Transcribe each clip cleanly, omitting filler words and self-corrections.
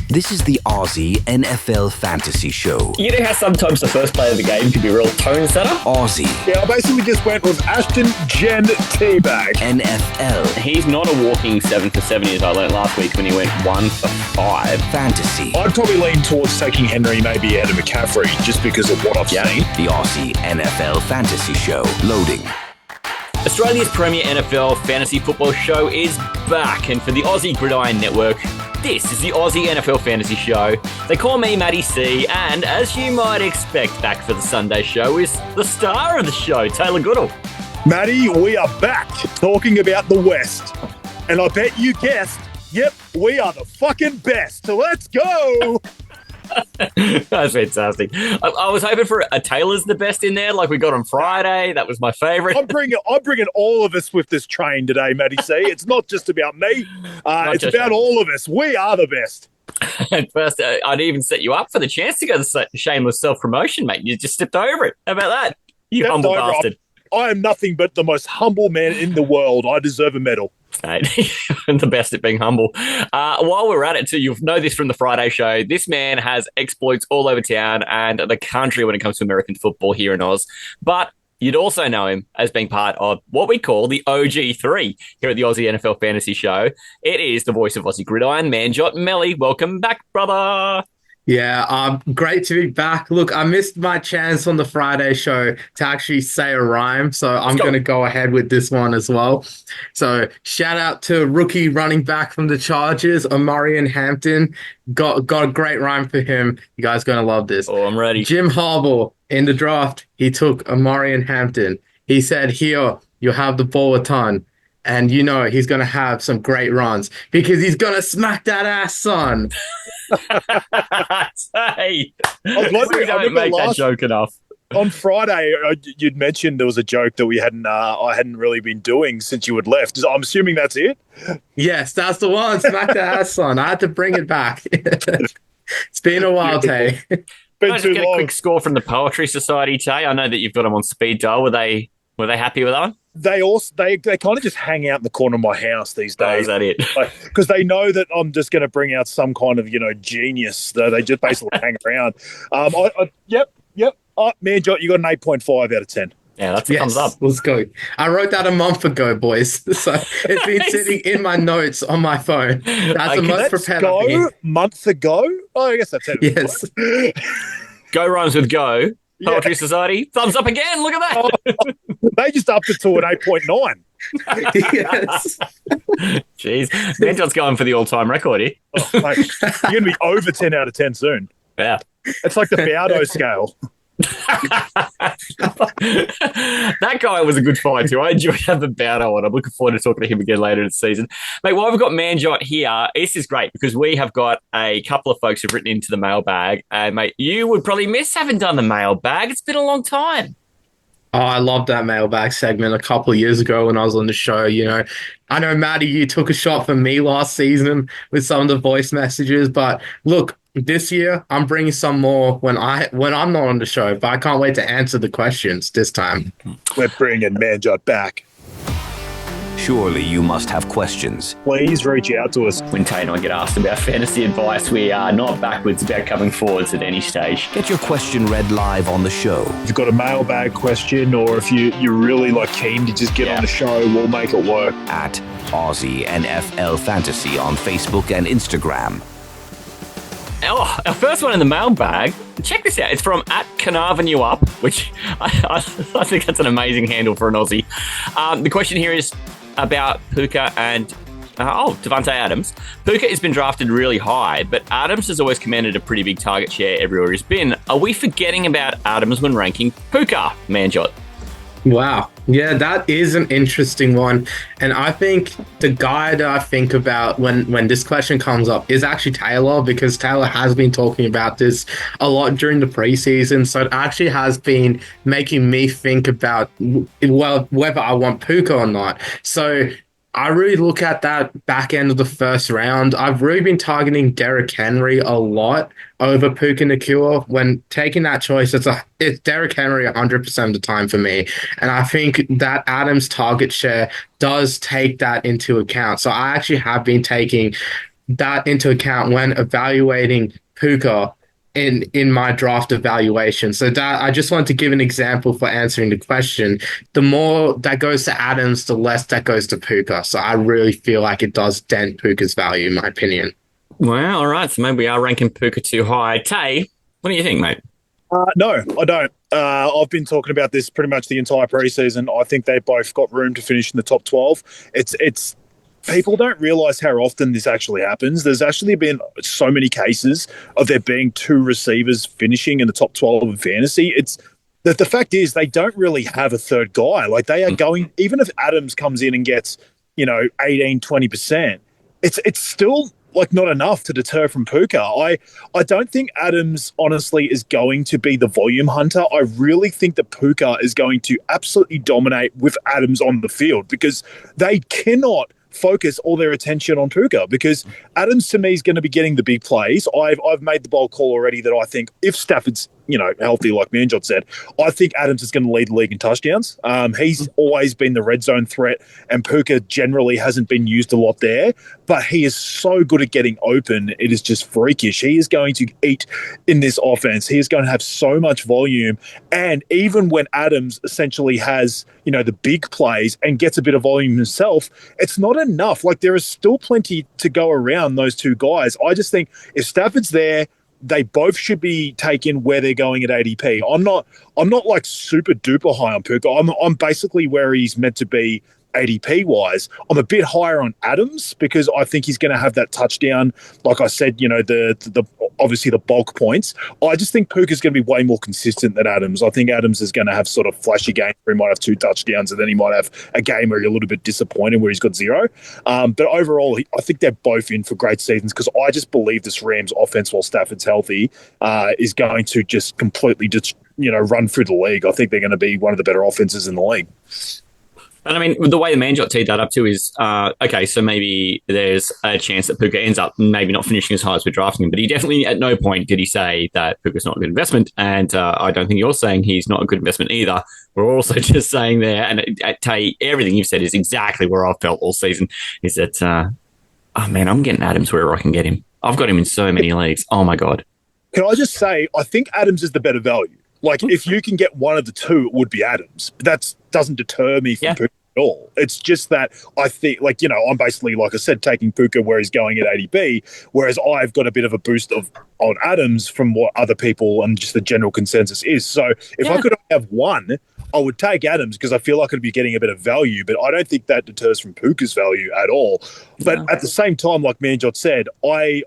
This is the Aussie NFL Fantasy Show. You know how sometimes the first play of the game can be a real tone setter? Aussie. Yeah, I basically just went with Ashton Jen Teabag. NFL. He's not a walking 7 for 70 as I learned last week when he went 1 for 5. Fantasy. I'd probably lean towards taking Henry maybe ahead of McCaffrey just because of what I've seen. The Aussie NFL Fantasy Show. Loading. Australia's premier NFL fantasy football show is back, and for the Aussie Gridiron Network, this is the Aussie NFL Fantasy Show. They call me Matty C, and as you might expect, back for the Sunday show is the star of the show, Taylor Goodall. Matty, we are back talking about the West. And I bet you guessed, yep, we are the fucking best. So let's go. That's fantastic. I was hoping for a Taylor's the best in there, like we got on Friday. That was my favourite. I'm bringing all of us with this train today, Matty C. It's not just about me. It's about all of us. We are the best. And first, I'd even set you up for the chance to go the shameless self-promotion, mate. You just stepped over it. How about that? You humble bastard. I am nothing but the most humble man in the world. I deserve a medal. Mate, the best at being humble. While we're at it, too, you'll know this from the Friday show. This man has exploits all over town and the country when it comes to American football here in Oz. But you'd also know him as being part of what we call the OG3 here at the Aussie NFL Fantasy Show. It is the voice of Aussie Gridiron, MANJOT. Melly, welcome back, brother. Yeah, great to be back. Look, I missed my chance on the Friday show to actually say a rhyme, so I'm going to go ahead with this one as well. So shout out to rookie running back from the Chargers, Omarion Hampton. Got a great rhyme for him. You guys are going to love this. Oh, I'm ready. Jim Harbaugh, in the draft, he took Omarion Hampton. He said, here, you'll have the ball a ton. And you know he's going to have some great runs because he's going to smack that ass, son. Hey, I don't make that joke enough. On Friday, you'd mentioned there was a joke that I hadn't really been doing since you had left. I'm assuming that's it? Yes, that's the one. Smack the ass, son. I had to bring it back. It's been a while, Tay. Can I just get a quick score from the Poetry Society, Tay? I know that you've got them on speed dial. Were they happy with that one? They kind of just hang out in the corner of my house these days. Oh, is that it? Because they know that I'm just going to bring out some kind of genius. They just basically hang around. Yep. MANJOT, you got an 8.5 out of 10. Yeah, that's a thumbs up. Let's go. I wrote that a month ago, boys. So it's been sitting in my notes on my phone. That's the most prepared I've been. Month ago? Oh, I guess that's it. Yes. Go rhymes with go. Poetry Society, thumbs up again. Look at that. They just upped it to an 8.9. Yes. Jeez. MANJOT's going for the all-time record here. Oh, mate, you're going to be over 10 out of 10 soon. Yeah. It's like the Baudo scale. That guy was a good fight too. I enjoyed having Baudo on. I'm looking forward to talking to him again later this season. Mate, while we've got MANJOT here, this is great because we have got a couple of folks who've written into the mailbag. And mate, you would probably miss having done the mailbag. It's been a long time. Oh, I loved that mailbag segment a couple of years ago when I was on the show. I know, Matty, you took a shot for me last season with some of the voice messages, but look, this year I'm bringing some more when I'm not on the show, but I can't wait to answer the questions this time. We're bringing MANJOT back. Surely you must have questions. Please reach out to us. When Tay and I get asked about fantasy advice, we are not backwards about coming forwards at any stage. Get your question read live on the show. If you've got a mailbag question or if you're really keen to just get on the show, we'll make it work. At Aussie NFL Fantasy on Facebook and Instagram. Oh, our first one in the mailbag. Check this out. It's from @Carnarvon which I think that's an amazing handle for an Aussie. The question here is about Puka and Davante Adams. Puka has been drafted really high, but Adams has always commanded a pretty big target share everywhere he's been. Are we forgetting about Adams when ranking Puka, MANJOT? Wow. Yeah, that is an interesting one. And I think the guy that I think about when this question comes up is actually Taylor, because Taylor has been talking about this a lot during the preseason. So it actually has been making me think about, whether I want Puka or not. So I really look at that back end of the first round. I've really been targeting Derrick Henry a lot over Puka Nacua. When taking that choice, it's Derrick Henry 100% of the time for me. And I think that Adams' target share does take that into account. So I actually have been taking that into account when evaluating Puka in my draft evaluation. So that I just want to give an example for answering the question. The more that goes to Adams, the less that goes to Puka. So I really feel like it does dent Puka's value, in my opinion. Well, all right. So maybe we are ranking Puka too high. Tay, what do you think, mate? No, I don't. I've been talking about this pretty much the entire preseason. I think they both got room to finish in the top 12. It's people don't realize how often this actually happens. There's actually been so many cases of there being two receivers finishing in the top 12 in fantasy. It's the fact is they don't really have a third guy. Like they are going, even if Adams comes in and gets, 18, 20%, it's still like not enough to deter from Puka. I don't think Adams honestly is going to be the volume hunter. I really think that Puka is going to absolutely dominate with Adams on the field because they cannot focus all their attention on Puka because Adams to me is going to be getting the big plays. I've made the bold call already that I think if Stafford's healthy, like Manjot said, I think Adams is going to lead the league in touchdowns. He's always been the red zone threat, and Puka generally hasn't been used a lot there, but he is so good at getting open. It is just freakish. He is going to eat in this offense. He is going to have so much volume, and even when Adams essentially has, the big plays and gets a bit of volume himself, it's not enough. Like there is still plenty to go around those two guys. I just think if Stafford's there, they both should be taken where they're going at ADP. I'm not like super duper high on Puka. I'm basically where he's meant to be ADP wise. I'm a bit higher on Adams because I think he's going to have that touchdown. Like I said, the obviously the bulk points. I just think Puka's going to be way more consistent than Adams. I think Adams is going to have sort of flashy games where he might have 2 touchdowns and then he might have a game where you're a little bit disappointed where he's got 0. But overall, I think they're both in for great seasons because I just believe this Rams offense while Stafford's healthy is going to just completely run through the league. I think they're going to be one of the better offenses in the league. And I mean, the way the Manjot teed that up too is, okay, so maybe there's a chance that Puka ends up maybe not finishing as high as we're drafting him, but he definitely at no point did he say that Puka's not a good investment. And I don't think you're saying he's not a good investment either. We're also just saying there, and Tay, everything you've said is exactly where I've felt all season, is that, oh man, I'm getting Adams wherever I can get him. I've got him in so many leagues. Oh my God. Can I just say, I think Adams is the better value. Like, if you can get one of the two, it would be Adams. But that doesn't deter me from Puka at all. It's just that I think, I'm basically, like I said, taking Puka where he's going at ADP, whereas I've got a bit of a boost on Adams from what other people and just the general consensus is. So if I could have one, I would take Adams because I feel like I'd be getting a bit of value, but I don't think that deters from Puka's value at all. But at the same time, like Manjot said,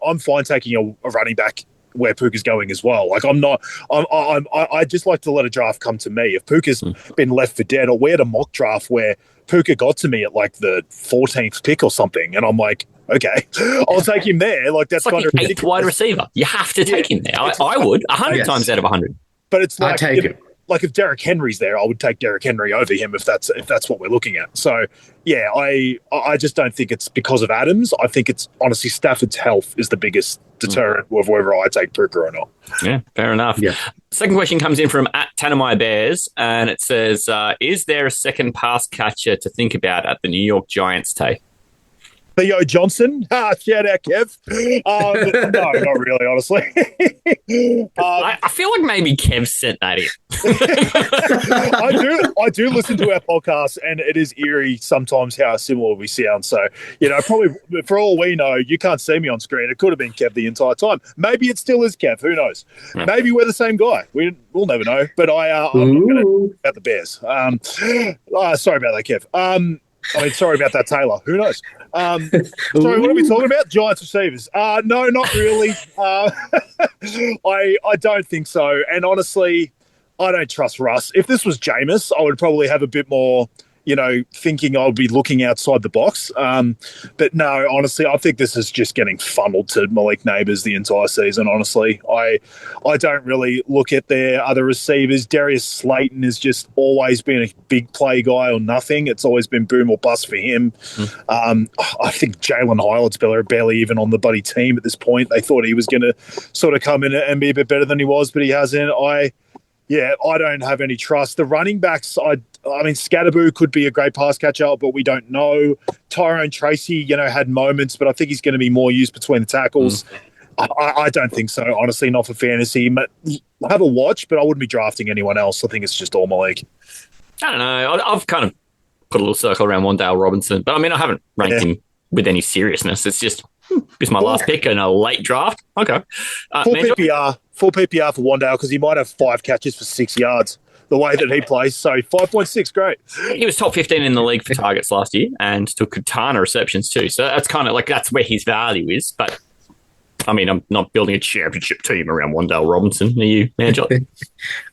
I'm fine taking a running back where Puka's going as well. Like I just like to let a draft come to me. If Puka's been left for dead, or we had a mock draft where Puka got to me at like the 14th pick or something, and I'm like, okay, I'll take him there. Like that's kind of an 8th wide receiver. You have to take him there. I would 100 times out of 100. But it's like I take him. Like if Derrick Henry's there, I would take Derrick Henry over him if that's what we're looking at. So yeah, I just don't think it's because of Adams. I think it's honestly Stafford's health is the biggest deterrent of whether I take Puka or not. Yeah, fair enough. Yeah. Second question comes in from @Tanamaya and it says, is there a second pass catcher to think about at the New York Giants, Tay? Theo Johnson, shout out Kev. No, not really, honestly. I feel like maybe Kev sent that in. I do listen to our podcast, and it is eerie sometimes how similar we sound. So, probably for all we know, you can't see me on screen. It could have been Kev the entire time. Maybe it still is Kev. Who knows? Yeah. Maybe we're the same guy. We'll never know. But I'm going to about the Bears. Sorry about that, Kev. Sorry about that, Taylor. Who knows? Sorry, what are we talking about? Giants receivers. No, not really. I don't think so. And honestly, I don't trust Russ. If this was Jameis, I would probably have a bit more, thinking I would be looking outside the box. But no, honestly, I think this is just getting funneled to Malik Neighbors the entire season, honestly. I don't really look at their other receivers. Darius Slayton has just always been a big play guy or nothing. It's always been boom or bust for him. I think Jalen Hylett's barely even on the buddy team at this point. They thought he was going to sort of come in and be a bit better than he was, but he hasn't. Yeah, I don't have any trust. The running backs, I mean, Scatterboo could be a great pass catcher, but we don't know. Tyrone Tracy, had moments, but I think he's going to be more used between the tackles. I don't think so, honestly, not for fantasy. But have a watch, but I wouldn't be drafting anyone else. I think it's just all Malik. I don't know. I've kind of put a little circle around Wandale Robinson, but I mean, I haven't ranked him with any seriousness. It's just, it's my last pick in a late draft. Okay. Full PPR for Wandale because he might have 5 catches for 6 yards the way that he plays. So 5.6, great. He was top 15 in the league for targets last year and took a ton of receptions too. So that's kind of like, that's where his value is. But I mean, I'm not building a championship team around Wandale Robinson. Are you, MANJOT?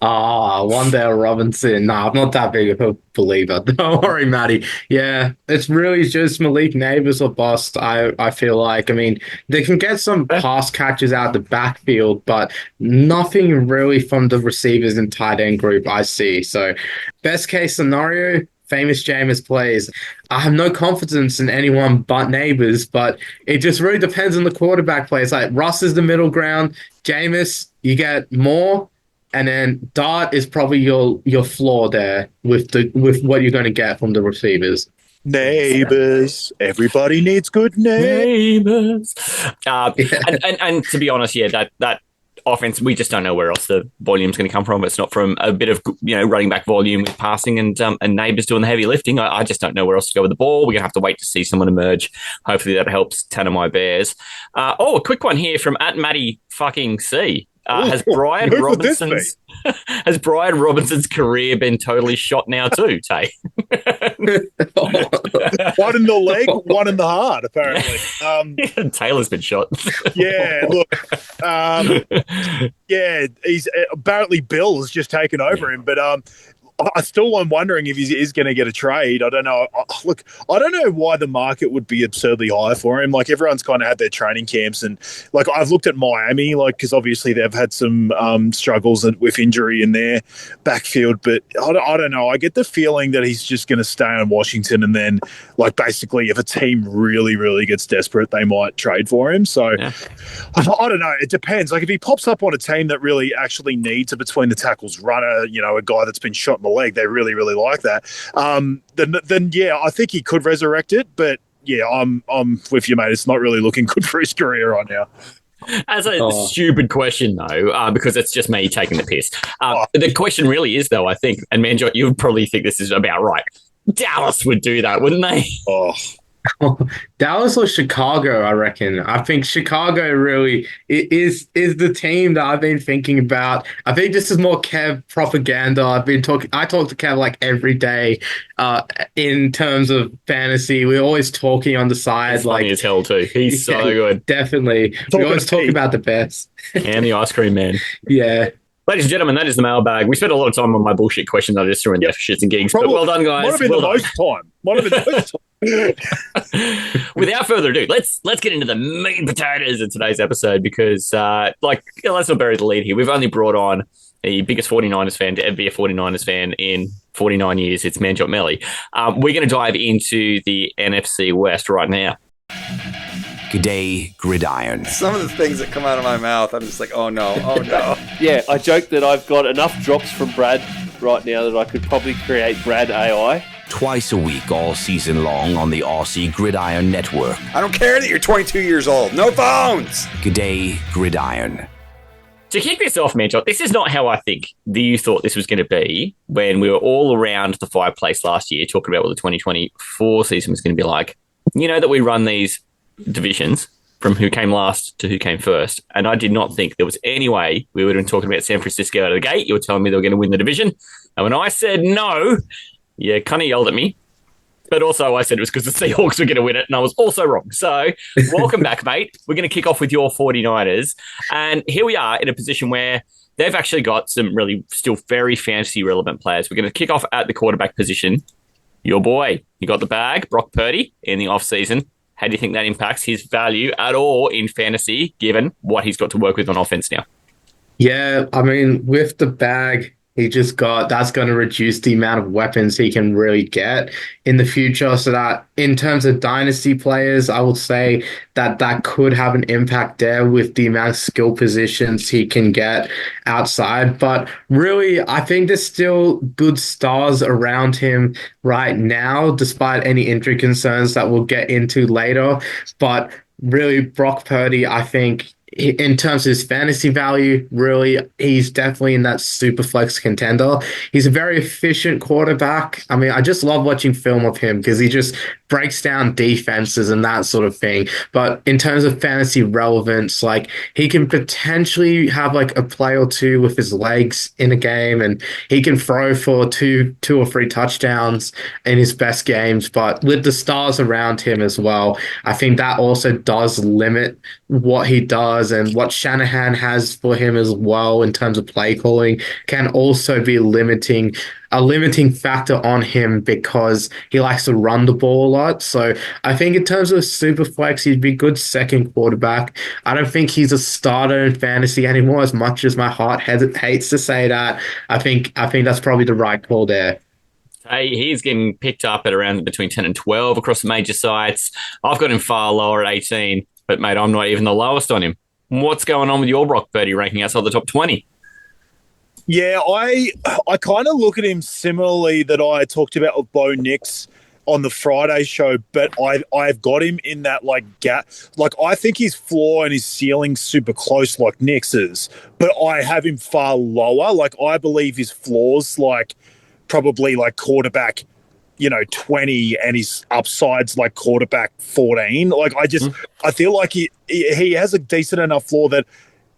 Wandale Robinson. No, I'm not that big of a believer. Don't worry, Matty. Yeah, it's really just Malik Neighbors or bust, I feel like. I mean, they can get some pass catches out the backfield, but nothing really from the receivers and tight end group I see. So, best case scenario, famous Jameis plays. I have no confidence in anyone but Neighbors, but it just really depends on the quarterback play. It's like Russ is the middle ground. Jameis, you get more, and then Dart is probably your floor there with what you're going to get from the receivers. Neighbors. Everybody needs good neighbors. And to be honest, that offense, we just don't know where else the volume's going to come from. It's not from a bit of running back volume with passing and Neighbors doing the heavy lifting. I just don't know where else to go with the ball. We're going to have to wait to see someone emerge. Hopefully that helps Tanner My Bears. A quick one here from @Matty fucking C. Has Brian Robinson's career been totally shot now too, Tay? One in the leg, one in the heart, apparently. Taylor's been shot. Yeah, look. He's apparently Bill has just taken over him, but I still am wondering if he is going to get a trade. I don't know. Look, I don't know why the market would be absurdly high for him. Like, everyone's kind of had their training camps, and like I've looked at Miami, like, because obviously they've had some struggles with injury in their backfield. But I don't know. I get the feeling that he's just going to stay in Washington, and then like basically if a team really, really gets desperate, they might trade for him. So I don't know. It depends. Like if he pops up on a team that really actually needs a between the tackles runner, a guy that's been shot in the leg, they really, really like that. Then yeah, I think he could resurrect it. But yeah, I'm with you, mate. It's not really looking good for his career right now. As a stupid question, though, because it's just me taking the piss. The question really is, though, I think, and MANJOT, you would probably think this is about right. Dallas would do that, wouldn't they? Dallas or Chicago, I reckon. I think Chicago really is the team that I've been thinking about. I think this is more Kev propaganda. I talk to Kev like every day in terms of fantasy. We're always talking on the side. He's funny as hell too. He's so good. Definitely. We always talk about the best. And the ice cream man. Yeah. Ladies and gentlemen, that is the mailbag. We spent a lot of time on my bullshit questions. I just threw in there for shits and gigs. But well done, guys. Might have been the most time. Without further ado, let's get into the meat and potatoes of today's episode because, let's not bury the lead here. We've only brought on the biggest 49ers fan to ever be a 49ers fan in 49 years. It's MANJOT Melly. We're going to dive into the NFC West right now. G'day, Gridiron. Some of the things that come out of my mouth, I'm just like, oh no. Yeah, I joke that I've got enough drops from Brad right now that I could probably create Brad AI. Twice a week, all season long on the Aussie Gridiron Network. I don't care that you're 22 years old. No phones! G'day, Gridiron. To kick this off, MANJOT, this is not how I think that you thought this was going to be when we were all around the fireplace last year talking about what the 2024 season was going to be like. You know that we run these divisions from who came last to who came first. And I did not think there was any way we would have been talking about San Francisco out of the gate. You were telling me they were going to win the division. And when I said no, you kind of yelled at me. But also I said it was because the Seahawks were going to win it, and I was also wrong. So welcome back, mate. We're going to kick off with your 49ers. And here we are in a position where they've actually got some really still very fantasy relevant players. We're going to kick off at the quarterback position. Your boy, you got the bag, Brock Purdy, in the offseason. How do you think that impacts his value at all in fantasy, given what he's got to work with on offense now? Yeah, I mean, with the bag, That's going to reduce the amount of weapons he can really get in the future. So that in terms of dynasty players, I would say that could have an impact there with the amount of skill positions he can get outside. But really, I think there's still good stars around him right now, despite any injury concerns that we'll get into later. But really, Brock Purdy, I think, in terms of his fantasy value, really, he's definitely in that super flex contender. He's a very efficient quarterback. I mean, I just love watching film of him because he just breaks down defenses and that sort of thing. But in terms of fantasy relevance, like he can potentially have like a play or two with his legs in a game, and he can throw for two or three touchdowns in his best games. But with the stars around him as well, I think that also does limit what he does, and what Shanahan has for him as well in terms of play calling can also be a limiting factor on him because he likes to run the ball a lot. So I think in terms of super flex, he'd be a good second quarterback. I don't think he's a starter in fantasy anymore, as much as my heart hates to say that. I think that's probably the right call there. Hey, he's getting picked up at around between 10 and 12 across the major sites. I've got him far lower at 18, but mate, I'm not even the lowest on him. What's going on with your Brock Purdy ranking outside the top 20? Yeah, I kind of look at him similarly that I talked about with Bo Nix on the Friday show, but I've got him in that like gap. Like I think his floor and his ceiling super close like Nix's, but I have him far lower. Like I believe his floor's like probably like quarterback 20 and his upside's like quarterback 14. Like I feel like he has a decent enough floor that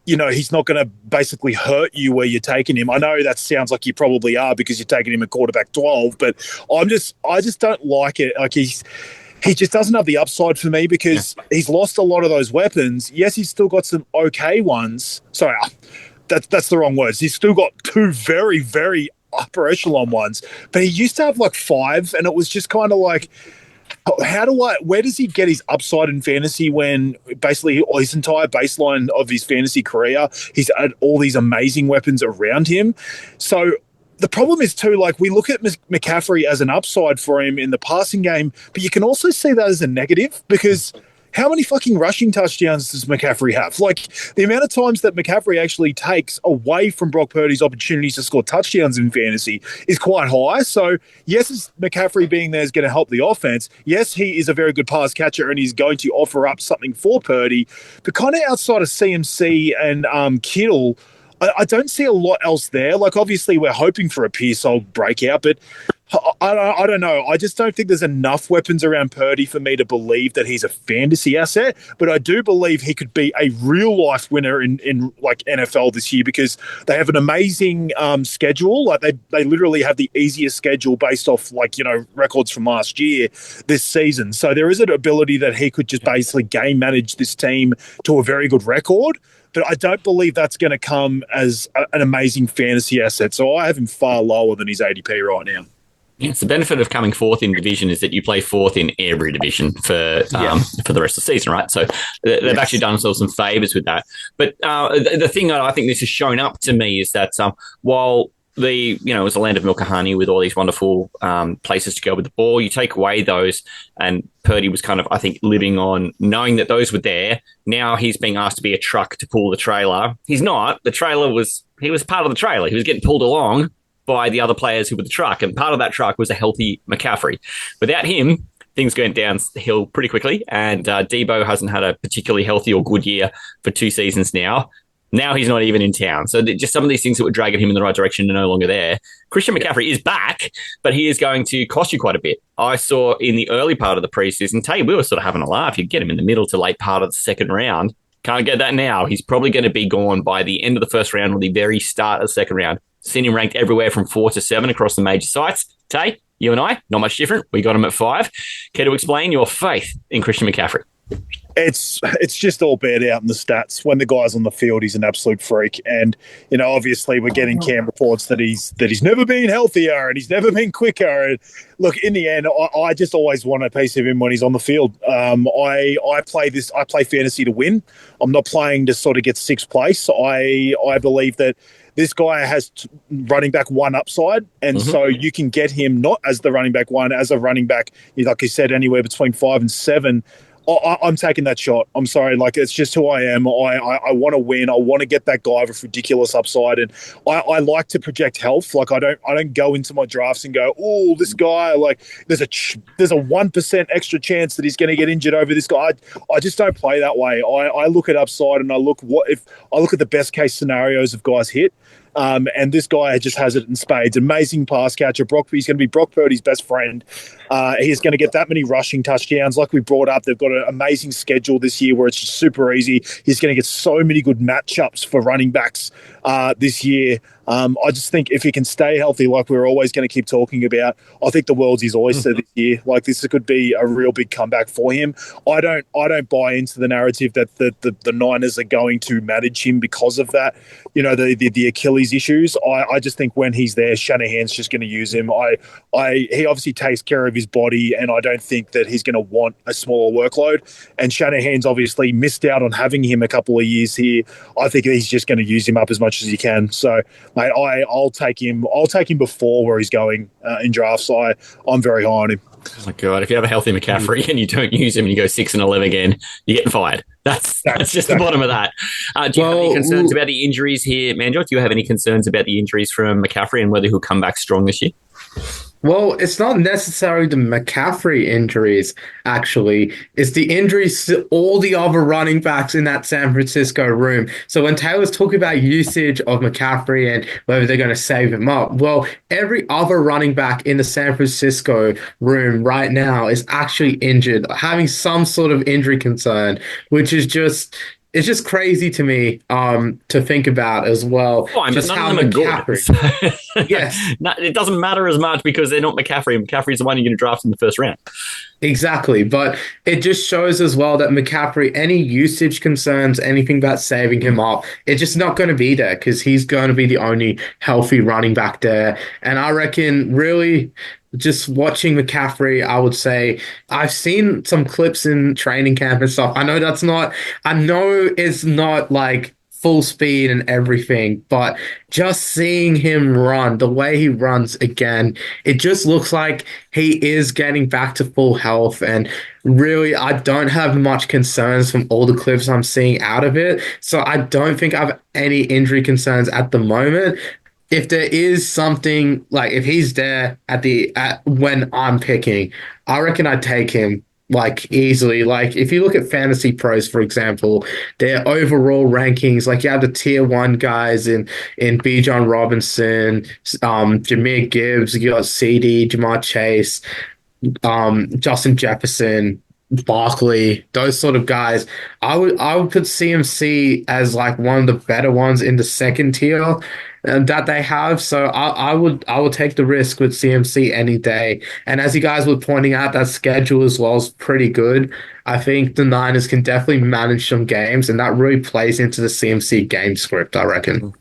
he's not going to basically hurt you where you're taking him. I know that sounds like you probably are because you're taking him at quarterback 12, but I just don't like it. Like he just doesn't have the upside for me because he's lost a lot of those weapons. Yes, he's still got some okay ones. Sorry, that's the wrong words. He's still got two very, very upper echelon ones, but he used to have like 5, and it was just kind of like, where does he get his upside in fantasy when basically his entire baseline of his fantasy career, he's had all these amazing weapons around him? So the problem is too, like we look at McCaffrey as an upside for him in the passing game, but you can also see that as a negative because how many fucking rushing touchdowns does McCaffrey have? Like the amount of times that McCaffrey actually takes away from Brock Purdy's opportunities to score touchdowns in fantasy is quite high. So yes, McCaffrey being there is going to help the offense. Yes, he is a very good pass catcher and he's going to offer up something for Purdy, but kind of outside of CMC and Kittle, I don't see a lot else there. Like obviously we're hoping for a Pearsall breakout, but I don't know. I just don't think there's enough weapons around Purdy for me to believe that he's a fantasy asset. But I do believe he could be a real life winner in like NFL this year because they have an amazing schedule. Like they literally have the easiest schedule based off records from last year this season. So there is an ability that he could just basically game manage this team to a very good record. But I don't believe that's going to come as an amazing fantasy asset. So I have him far lower than his ADP right now. Yes, the benefit of coming fourth in division is that you play fourth in every division for the rest of the season, right? So they've actually done themselves some favours with that. But the thing that I think this has shown up to me is that while it's a land of milk and honey with all these wonderful places to go with the ball, you take away those, and Purdy was kind of, I think, living on knowing that those were there. Now he's being asked to be a truck to pull the trailer. He's not. He was part of the trailer. He was getting pulled along by the other players who were the truck, and part of that truck was a healthy McCaffrey. Without him, things went downhill pretty quickly, and Debo hasn't had a particularly healthy or good year for 2 seasons now. Now he's not even in town. So just some of these things that were dragging him in the right direction are no longer there. Christian McCaffrey is back, but he is going to cost you quite a bit. I saw in the early part of the preseason, we were sort of having a laugh. You get him in the middle to late part of the second round. Can't get that now. He's probably going to be gone by the end of the first round or the very start of the second round. Seen him ranked everywhere from 4 to 7 across the major sites. Tay, you and I, not much different. We got him at 5. Care to explain your faith in Christian McCaffrey? It's just all bad out in the stats. When the guy's on the field, he's an absolute freak. And obviously, we're getting cam reports that he's never been healthier and he's never been quicker. And look, in the end, I just always want a piece of him when he's on the field. I play fantasy to win. I'm not playing to sort of get sixth place. I believe that this guy has running back one upside, and so you can get him not as the running back one, as a running back, like you said, anywhere between 5 and 7. I'm taking that shot. I'm sorry. Like, it's just who I am. I want to win. I want to get that guy with ridiculous upside. And I like to project health. Like, I don't go into my drafts and go, oh, this guy, like, there's a 1% extra chance that he's going to get injured over this guy. I just don't play that way. I look at upside, and I look at the best case scenarios of guys hit. And this guy just has it in spades. Amazing pass catcher. He's going to be Brock Purdy's best friend. He's going to get that many rushing touchdowns. Like we brought up, they've got an amazing schedule this year where it's just super easy. He's going to get so many good matchups for running backs this year. I just think if he can stay healthy, like we're always going to keep talking about, I think the world's his oyster this year. Like, this could be a real big comeback for him. I don't buy into the narrative that the Niners are going to manage him because of that. The Achilles issues. I just think when he's there, Shanahan's just going to use him. He obviously takes care of his body, and I don't think that he's going to want a smaller workload. And Shanahan's obviously missed out on having him a couple of years here. I think he's just going to use him up as much as he can. So, mate, I'll take him. I'll take him before where he's going in drafts. I'm very high on him. Oh my God! If you have a healthy McCaffrey and you don't use him and you go 6 and 11 again, you're getting fired. That's just the bottom of that. Do you have any concerns about the injuries here, Manjot? Do you have any concerns about the injuries from McCaffrey and whether he'll come back strong this year? Well, it's not necessarily the McCaffrey injuries, actually. It's the injuries to all the other running backs in that San Francisco room. So when Taylor's talking about usage of McCaffrey and whether they're going to save him up, well, every other running back in the San Francisco room right now is actually injured, having some sort of injury concern, which is just... It's just crazy to me to think about as well. Fine, just but how none of them are McCaffrey. good. Yes. It doesn't matter as much because they're not McCaffrey. McCaffrey's the one you're going to draft in the first round. Exactly. But it just shows as well that McCaffrey, any usage concerns, anything about saving him up, it's just not going to be there because he's going to be the only healthy running back there. And I reckon really... just watching McCaffrey, I would say I've seen some clips in training camp and stuff. I know it's not like full speed and everything, but just seeing him run, the way he runs again, it just looks like he is getting back to full health. And really, I don't have much concerns from all the clips I'm seeing out of it. So I don't think I have any injury concerns at the moment. If there is something, like if he's there when I'm picking, I reckon I'd take him like easily. Like if you look at Fantasy Pros, for example, their overall rankings, like you have the tier 1 guys in Bijan Robinson, Jahmyr Gibbs, you got CD, Jamar Chase, Justin Jefferson, Barkley, those sort of guys. I would put CMC as like one of the better ones in the second tier that they have. So I would take the risk with CMC any day. And as you guys were pointing out, that schedule as well is pretty good. I think the Niners can definitely manage some games, and that really plays into the CMC game script, I reckon.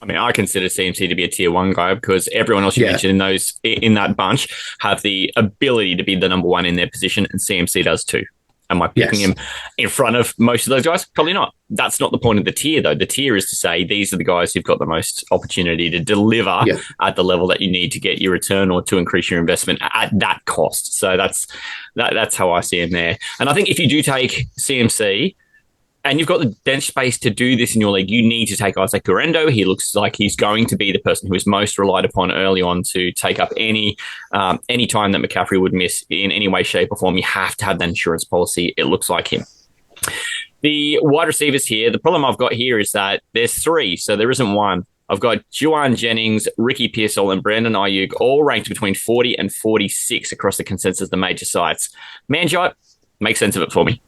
I mean, I consider CMC to be a tier 1 guy because everyone else you mentioned in that bunch have the ability to be the number 1 in their position, and CMC does too. Am I picking him in front of most of those guys? Probably not. That's not the point of the tier, though. The tier is to say these are the guys who've got the most opportunity to deliver at the level that you need to get your return or to increase your investment at that cost. So that's how I see him there. And I think if you do take CMC, and you've got the bench space to do this in your league, you need to take Isaac Guerrero. He looks like he's going to be the person who is most relied upon early on to take up any time that McCaffrey would miss in any way, shape, or form. You have to have that insurance policy. It looks like him. The wide receivers here, the problem I've got here is that there's 3, so there isn't 1. I've got Juwan Jennings, Ricky Pearsall, and Brandon Ayuk all ranked between 40 and 46 across the consensus, the major sites. Manjot, make sense of it for me.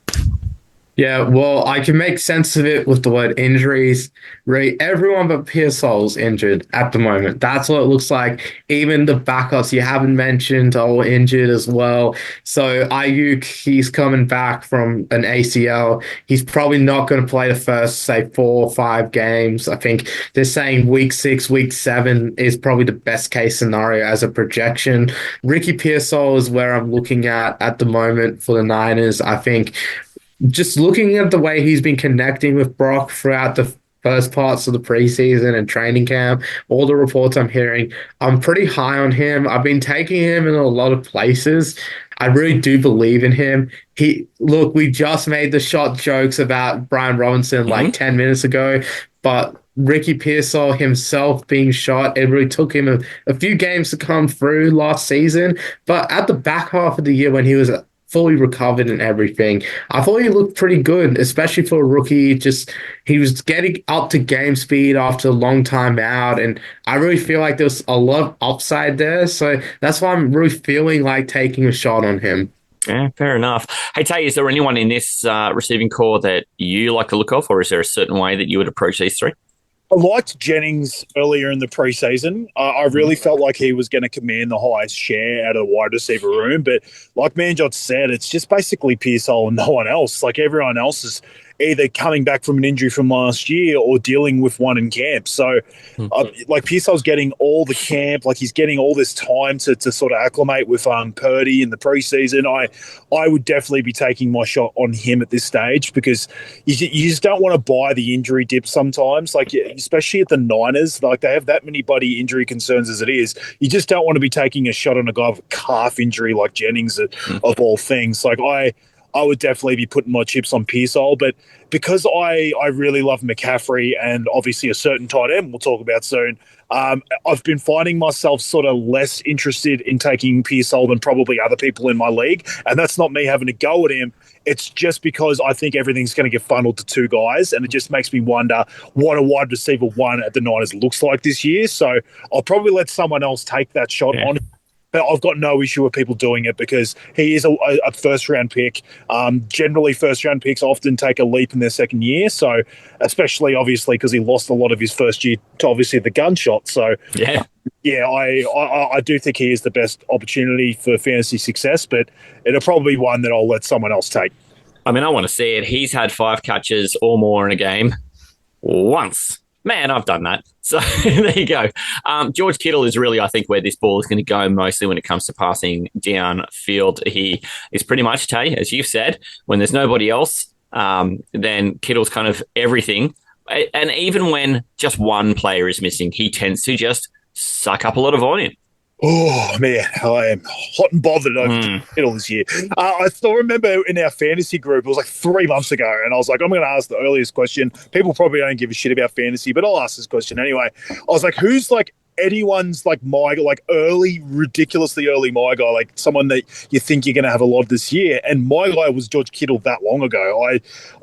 Yeah, well, I can make sense of it with the word injuries. Right, everyone but Pearsall's injured at the moment. That's what it looks like. Even the backups you haven't mentioned are all injured as well. So Ayuk, he's coming back from an ACL. He's probably not going to play the first, say, 4 or 5 games. I think they're saying week 6, week 7 is probably the best case scenario as a projection. Ricky Pearsall is where I'm looking at the moment for the Niners. I think just looking at the way he's been connecting with Brock throughout the first parts of the preseason and training camp, all the reports I'm hearing, I'm pretty high on him. I've been taking him in a lot of places. I really do believe in him. We just made the shot jokes about Brian Robinson like 10 minutes ago, but Ricky Pearsall himself being shot, it really took him a few games to come through last season. But at the back half of the year when he was fully recovered and everything, I thought he looked pretty good, especially for a rookie. Just he was getting up to game speed after a long time out, and I really feel like there's a lot of upside there. So that's why I'm really feeling like taking a shot on him. Yeah, fair enough. Hey, Tay, is there anyone in this receiving core that you like the look of, or is there a certain way that you would approach these three? I liked Jennings earlier in the preseason. I really felt like he was going to command the highest share out of the wide receiver room. But like Manjot said, it's just basically Pearsall and no one else. Like everyone else is either coming back from an injury from last year or dealing with one in camp. So like Pearsall's getting all the camp, like he's getting all this time to sort of acclimate with Purdy in the preseason. I would definitely be taking my shot on him at this stage because you just don't want to buy the injury dip sometimes, like especially at the Niners. Like they have that many body injury concerns as it is. You just don't want to be taking a shot on a guy with a calf injury like Jennings of all things. Like I would definitely be putting my chips on Pearsall, but because I really love McCaffrey and obviously a certain tight end we'll talk about soon, I've been finding myself sort of less interested in taking Pearsall than probably other people in my league, and that's not me having a go at him. It's just because I think everything's going to get funneled to two guys, and it just makes me wonder what a wide receiver one at the Niners looks like this year. So I'll probably let someone else take that shot on him. But I've got no issue with people doing it because he is a first-round pick. Generally, first-round picks often take a leap in their second year. So, especially, obviously, because he lost a lot of his first year to, obviously, the gunshot. So, I do think he is the best opportunity for fantasy success, but it'll probably be one that I'll let someone else take. I mean, I want to see it. He's had 5 catches or more in a game once. Man, I've done that. So there you go. George Kittle is really, I think, where this ball is going to go mostly when it comes to passing downfield. He is pretty much, Tay, as you've said, when there's nobody else, then Kittle's kind of everything. And even when just one player is missing, he tends to just suck up a lot of volume. Oh, man, I am hot and bothered over Kittle this year. I still remember in our fantasy group, it was like 3 months ago, and I was like, I'm going to ask the earliest question. People probably don't give a shit about fantasy, but I'll ask this question anyway. I was like, who's like anyone's like my like early, ridiculously early my guy, like someone that you think you're going to have a lot this year? And my guy was George Kittle that long ago.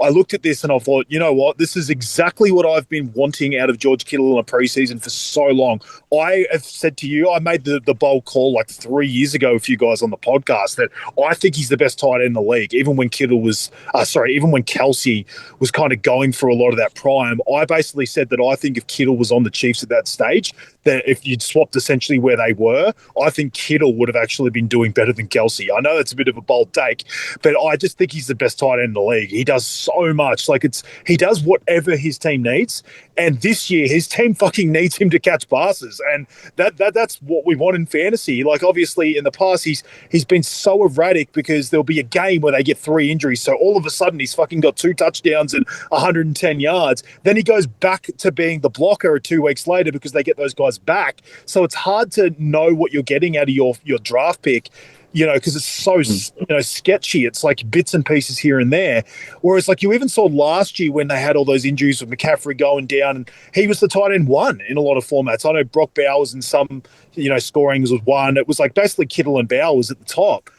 I looked at this and I thought, you know what, this is exactly what I've been wanting out of George Kittle in a preseason for so long. I have said to you, I made the bold call like 3 years ago with you guys on the podcast that I think he's the best tight end in the league. Even when even when Kelsey was kind of going through a lot of that prime, I basically said that I think if Kittle was on the Chiefs at that stage, that if you'd swapped essentially where they were, I think Kittle would have actually been doing better than Kelsey. I know that's a bit of a bold take, but I just think he's the best tight end in the league. He does so much. Like he does whatever his team needs. And this year, his team fucking needs him to catch passes. And that's what we want in fantasy. Like, obviously, in the past, he's been so erratic because there'll be a game where they get 3 injuries. So all of a sudden, he's fucking got 2 touchdowns and 110 yards. Then he goes back to being the blocker 2 weeks later because they get those guys back. So it's hard to know what you're getting out of your draft pick, you know, because it's so sketchy. It's like bits and pieces here and there. Whereas like you even saw last year when they had all those injuries with McCaffrey going down, and he was the tight end 1 in a lot of formats. I know Brock Bowers in some, scorings was 1. It was like basically Kittle and Bowers at the top.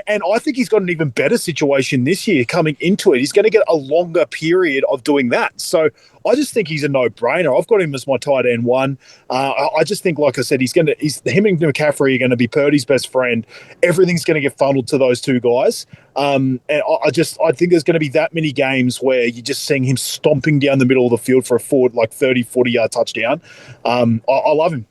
And I think he's got an even better situation this year coming into it. He's going to get a longer period of doing that. So I just think he's a no-brainer. I've got him as my tight end one. I just think, like I said, him and McCaffrey are going to be Purdy's best friend. Everything's going to get funneled to those two guys. And I think there's going to be that many games where you're just seeing him stomping down the middle of the field for a 30, 40-yard touchdown. I love him.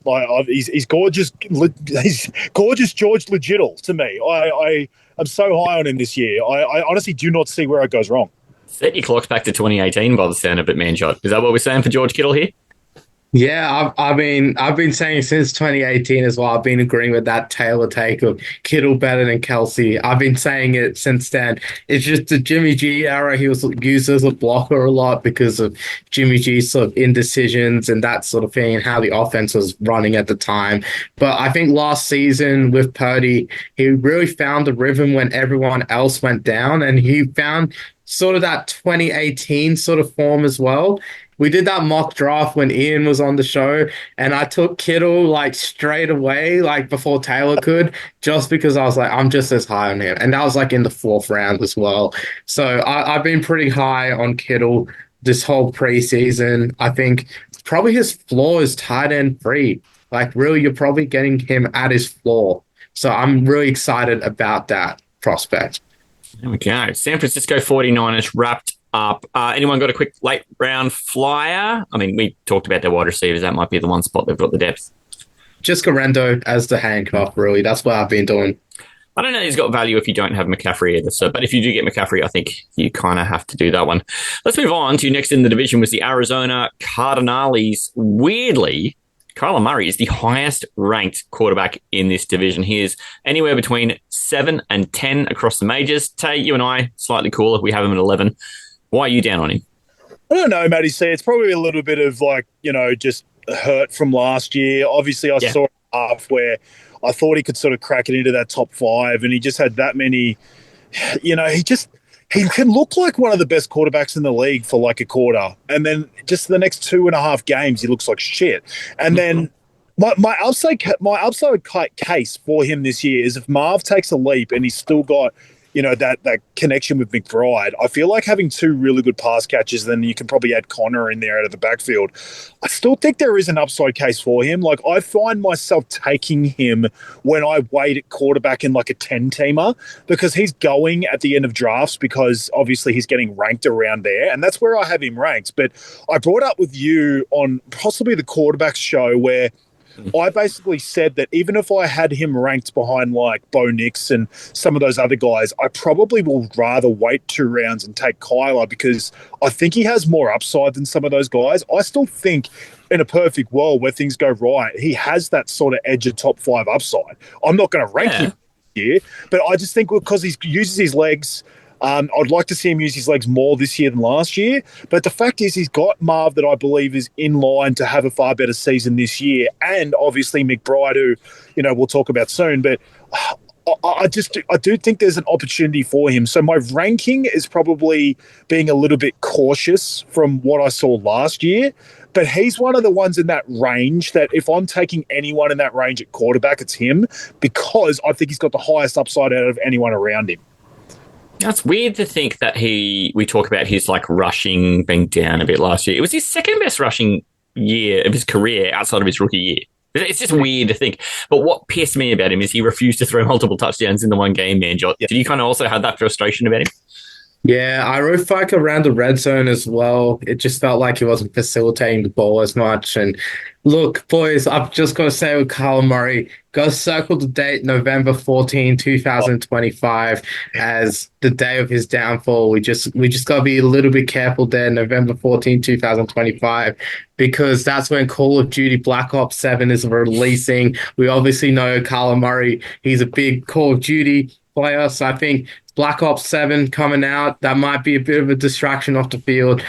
He's gorgeous. He's gorgeous George Legittle to me. I'm so high on him this year. I honestly do not see where it goes wrong. Set your clocks back to 2018 by the sound of it, Manjot. Is that what we're saying for George Kittle here? Yeah, I've been saying since 2018 as well. I've been agreeing with that Taylor take of Kittle better than Kelsey. I've been saying it since then. It's just the Jimmy G era. He was used as a blocker a lot because of Jimmy G's sort of indecisions and that sort of thing, and how the offense was running at the time. But I think last season with Purdy, he really found the rhythm when everyone else went down, and he found sort of that 2018 sort of form as well. We did that mock draft when Ian was on the show, and I took Kittle like straight away, like before Taylor could, just because I was like, I'm just as high on him. And that was like in the 4th round as well. So I've been pretty high on Kittle this whole preseason. I think probably his floor is tight end free. Like really, you're probably getting him at his floor. So I'm really excited about that prospect. There we go. San Francisco 49ers wrapped up. Anyone got a quick late round flyer? I mean, we talked about their wide receivers. That might be the one spot they've got the depth. Just Garendo as the handcuff, really. That's what I've been doing. I don't know he's got value if you don't have McCaffrey either. So, but if you do get McCaffrey, I think you kind of have to do that one. Let's move on to next in the division was the Arizona Cardinals. Weirdly, Kyler Murray is the highest ranked quarterback in this division. He is anywhere between 7 and 10 across the majors. Tay, you and I, slightly cooler. We have him at 11. Why are you down on him? I don't know, Matty C. It's probably a little bit of just hurt from last year. Obviously, I saw half where I thought he could sort of crack it into that top 5, and he just had that many. He can look like one of the best quarterbacks in the league for like a quarter, and then just the next 2.5 games, he looks like shit. And then my upside case for him this year is if Marv takes a leap and he's still got that connection with McBride. I feel like having 2 really good pass catches, then you can probably add Connor in there out of the backfield. I still think there is an upside case for him. Like I find myself taking him when I wait at quarterback in like a 10-teamer because he's going at the end of drafts because obviously he's getting ranked around there, and that's where I have him ranked. But I brought up with you on possibly the quarterbacks show where I basically said that even if I had him ranked behind like Bo Nix and some of those other guys, I probably will rather wait 2 rounds and take Kyler because I think he has more upside than some of those guys. I still think in a perfect world where things go right, he has that sort of edge of top 5 upside. I'm not going to rank him here, but I just think because he uses his legs, I'd like to see him use his legs more this year than last year. But the fact is he's got Marv that I believe is in line to have a far better season this year. And obviously McBride, who, we'll talk about soon. But I do think there's an opportunity for him. So my ranking is probably being a little bit cautious from what I saw last year. But he's one of the ones in that range that if I'm taking anyone in that range at quarterback, it's him because I think he's got the highest upside out of anyone around him. It's weird to think that we talk about his like rushing being down a bit last year. It was his second best rushing year of his career outside of his rookie year. It's just weird to think. But what pissed me about him is he refused to throw multiple touchdowns in the one game, Manjot. Yeah. Did you kind of also have that frustration about him? Yeah, I wrote like around the red zone as well. It just felt like he wasn't facilitating the ball as much. And look, boys, I've just got to say with Kyler Murray, go circle the date November 14, 2025 as the day of his downfall. We just got to be a little bit careful there, November 14, 2025, because that's when Call of Duty Black Ops 7 is releasing. We obviously know Kyler Murray, he's a big Call of Duty player, so I think Black Ops 7 coming out, that might be a bit of a distraction off the field.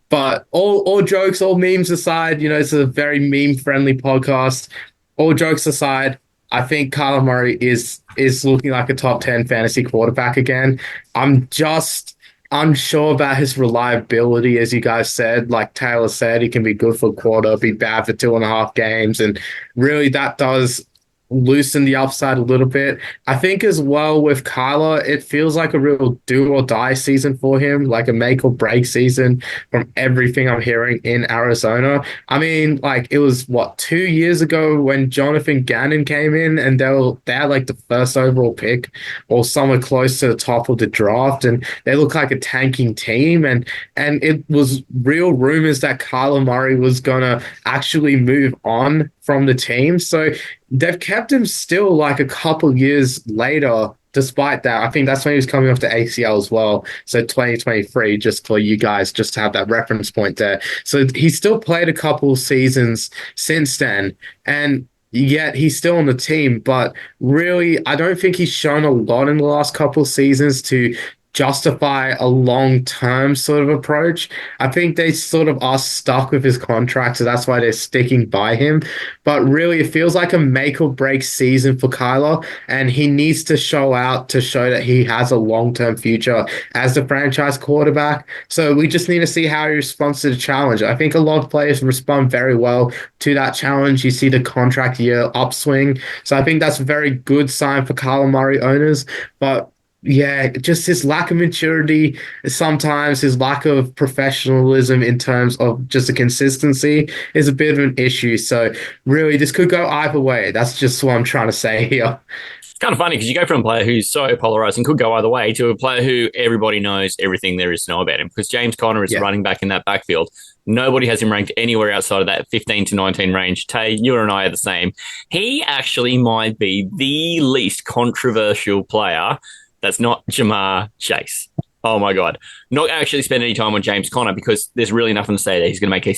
But all jokes, all memes aside, it's a very meme-friendly podcast. All jokes aside, I think Kyler Murray is looking like a top 10 fantasy quarterback again. I'm just unsure about his reliability, as you guys said. Like Taylor said, he can be good for a quarter, be bad for 2.5 games. And really that does loosen the upside a little bit. I think as well with Kyler, it feels like a real do or die season for him, like a make or break season from everything I'm hearing in Arizona. I mean, like it was what 2 years ago when Jonathan Gannon came in and they had like the first overall pick or somewhere close to the top of the draft, and they looked like a tanking team, and it was real rumors that Kyler Murray was gonna actually move on from the team. So they've kept him still like a couple years later. Despite that, I think that's when he was coming off the ACL as well. So 2023, just for you guys, just to have that reference point there. So he still played a couple seasons since then, and yet he's still on the team. But really, I don't think he's shown a lot in the last couple seasons to justify a long-term sort of approach. I think they sort of are stuck with his contract, so that's why they're sticking by him. But really, it feels like a make or break season for Kyler, and he needs to show out to show that he has a long-term future as the franchise quarterback. So we just need to see how he responds to the challenge. I think a lot of players respond very well to that challenge. You see the contract year upswing. So I think that's a very good sign for Kyler Murray owners. But yeah, just his lack of maturity, sometimes his lack of professionalism in terms of just the consistency is a bit of an issue. So really, this could go either way. That's just what I'm trying to say here. It's kind of funny because you go from a player who's so polarized and could go either way to a player who everybody knows everything there is to know about him, because James Conner is running back in that backfield. Nobody has him ranked anywhere outside of that 15 to 19 range. Tay, you and I are the same. He actually might be the least controversial player that's not Jamar Chase. Oh, my God. Not actually spend any time on James Conner, because there's really nothing to say there. He's going to make a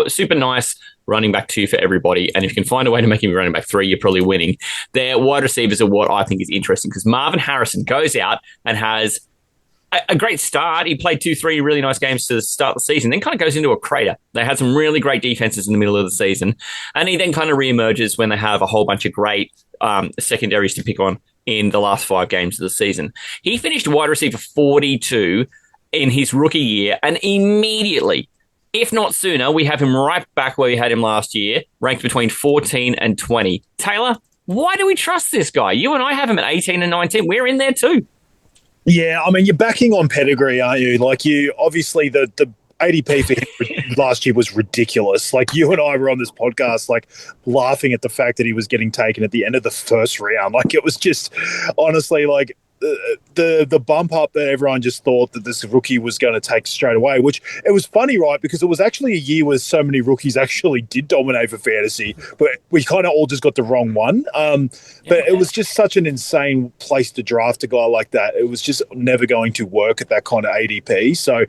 super nice running back 2 for everybody. And if you can find a way to make him running back 3, you're probably winning. Their wide receivers are what I think is interesting, because Marvin Harrison goes out and has a great start. He played 2-3 really nice games to start the season, then kind of goes into a crater. They had some really great defenses in the middle of the season. And he then kind of reemerges when they have a whole bunch of great secondaries to pick on in the last 5 games of the season. He finished wide receiver 42 in his rookie year, and immediately, if not sooner, we have him right back where we had him last year, ranked between 14 and 20. Taylor, why do we trust this guy? You and I have him at 18 and 19. We're in there too. Yeah, I mean, you're backing on pedigree, aren't you? Like, you obviously the ADP for him last year was ridiculous. Like, you and I were on this podcast, like, laughing at the fact that he was getting taken at the end of the first round. Like, it was just, honestly, like, the bump up that everyone just thought that this rookie was going to take straight away, which it was funny, right? Because it was actually a year where so many rookies actually did dominate for fantasy, but we kind of all just got the wrong one. But it was just such an insane place to draft a guy like that. It was just never going to work at that kind of ADP. So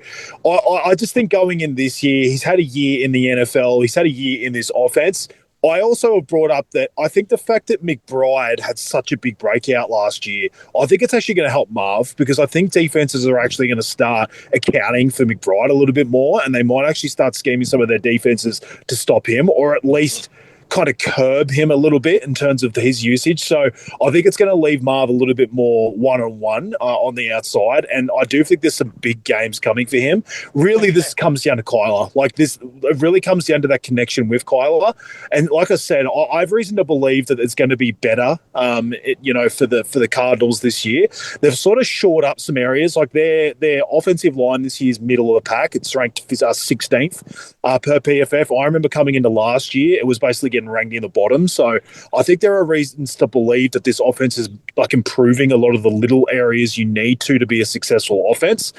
I just think going in this year, he's had a year in the NFL. He's had a year in this offense. I also have brought up that I think the fact that McBride had such a big breakout last year, I think it's actually going to help Marv, because I think defenses are actually going to start accounting for McBride a little bit more, and they might actually start scheming some of their defenses to stop him, or at least kind of curb him a little bit in terms of his usage. So I think it's going to leave Marv a little bit more one-on-one on the outside, and I do think there's some big games coming for him. Really, this comes down to Kyler. Like, this, it really comes down to that connection with Kyler. And like I said, I've reason to believe that it's going to be better, for the Cardinals this year. They've sort of shored up some areas. Like, their offensive line this year is middle of the pack. It's ranked 16th per PFF. I remember coming into last year, it was basically getting ranked in the bottom. So I think there are reasons to believe that this offense is like improving a lot of the little areas you need to be a successful offense.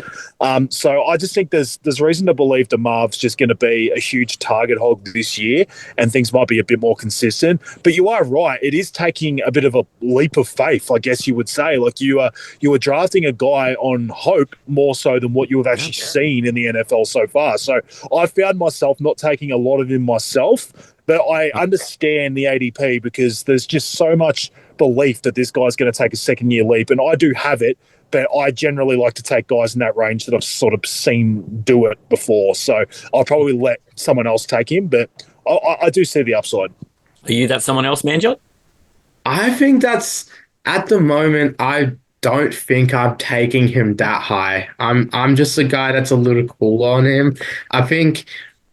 So I just think there's reason to believe that Marv's just going to be a huge target hog this year, and things might be a bit more consistent. But you are right; it is taking a bit of a leap of faith, I guess you would say. Like, you are drafting a guy on hope more so than what you have actually seen in the NFL so far. So I found myself not taking a lot of him myself. But I understand the ADP, because there's just so much belief that this guy's going to take a second-year leap. And I do have it, but I generally like to take guys in that range that I've sort of seen do it before. So I'll probably let someone else take him, but I do see the upside. Are you that someone else, Manjot? I think that's, at the moment, I don't think I'm taking him that high. I'm just a guy that's a little cool on him. I think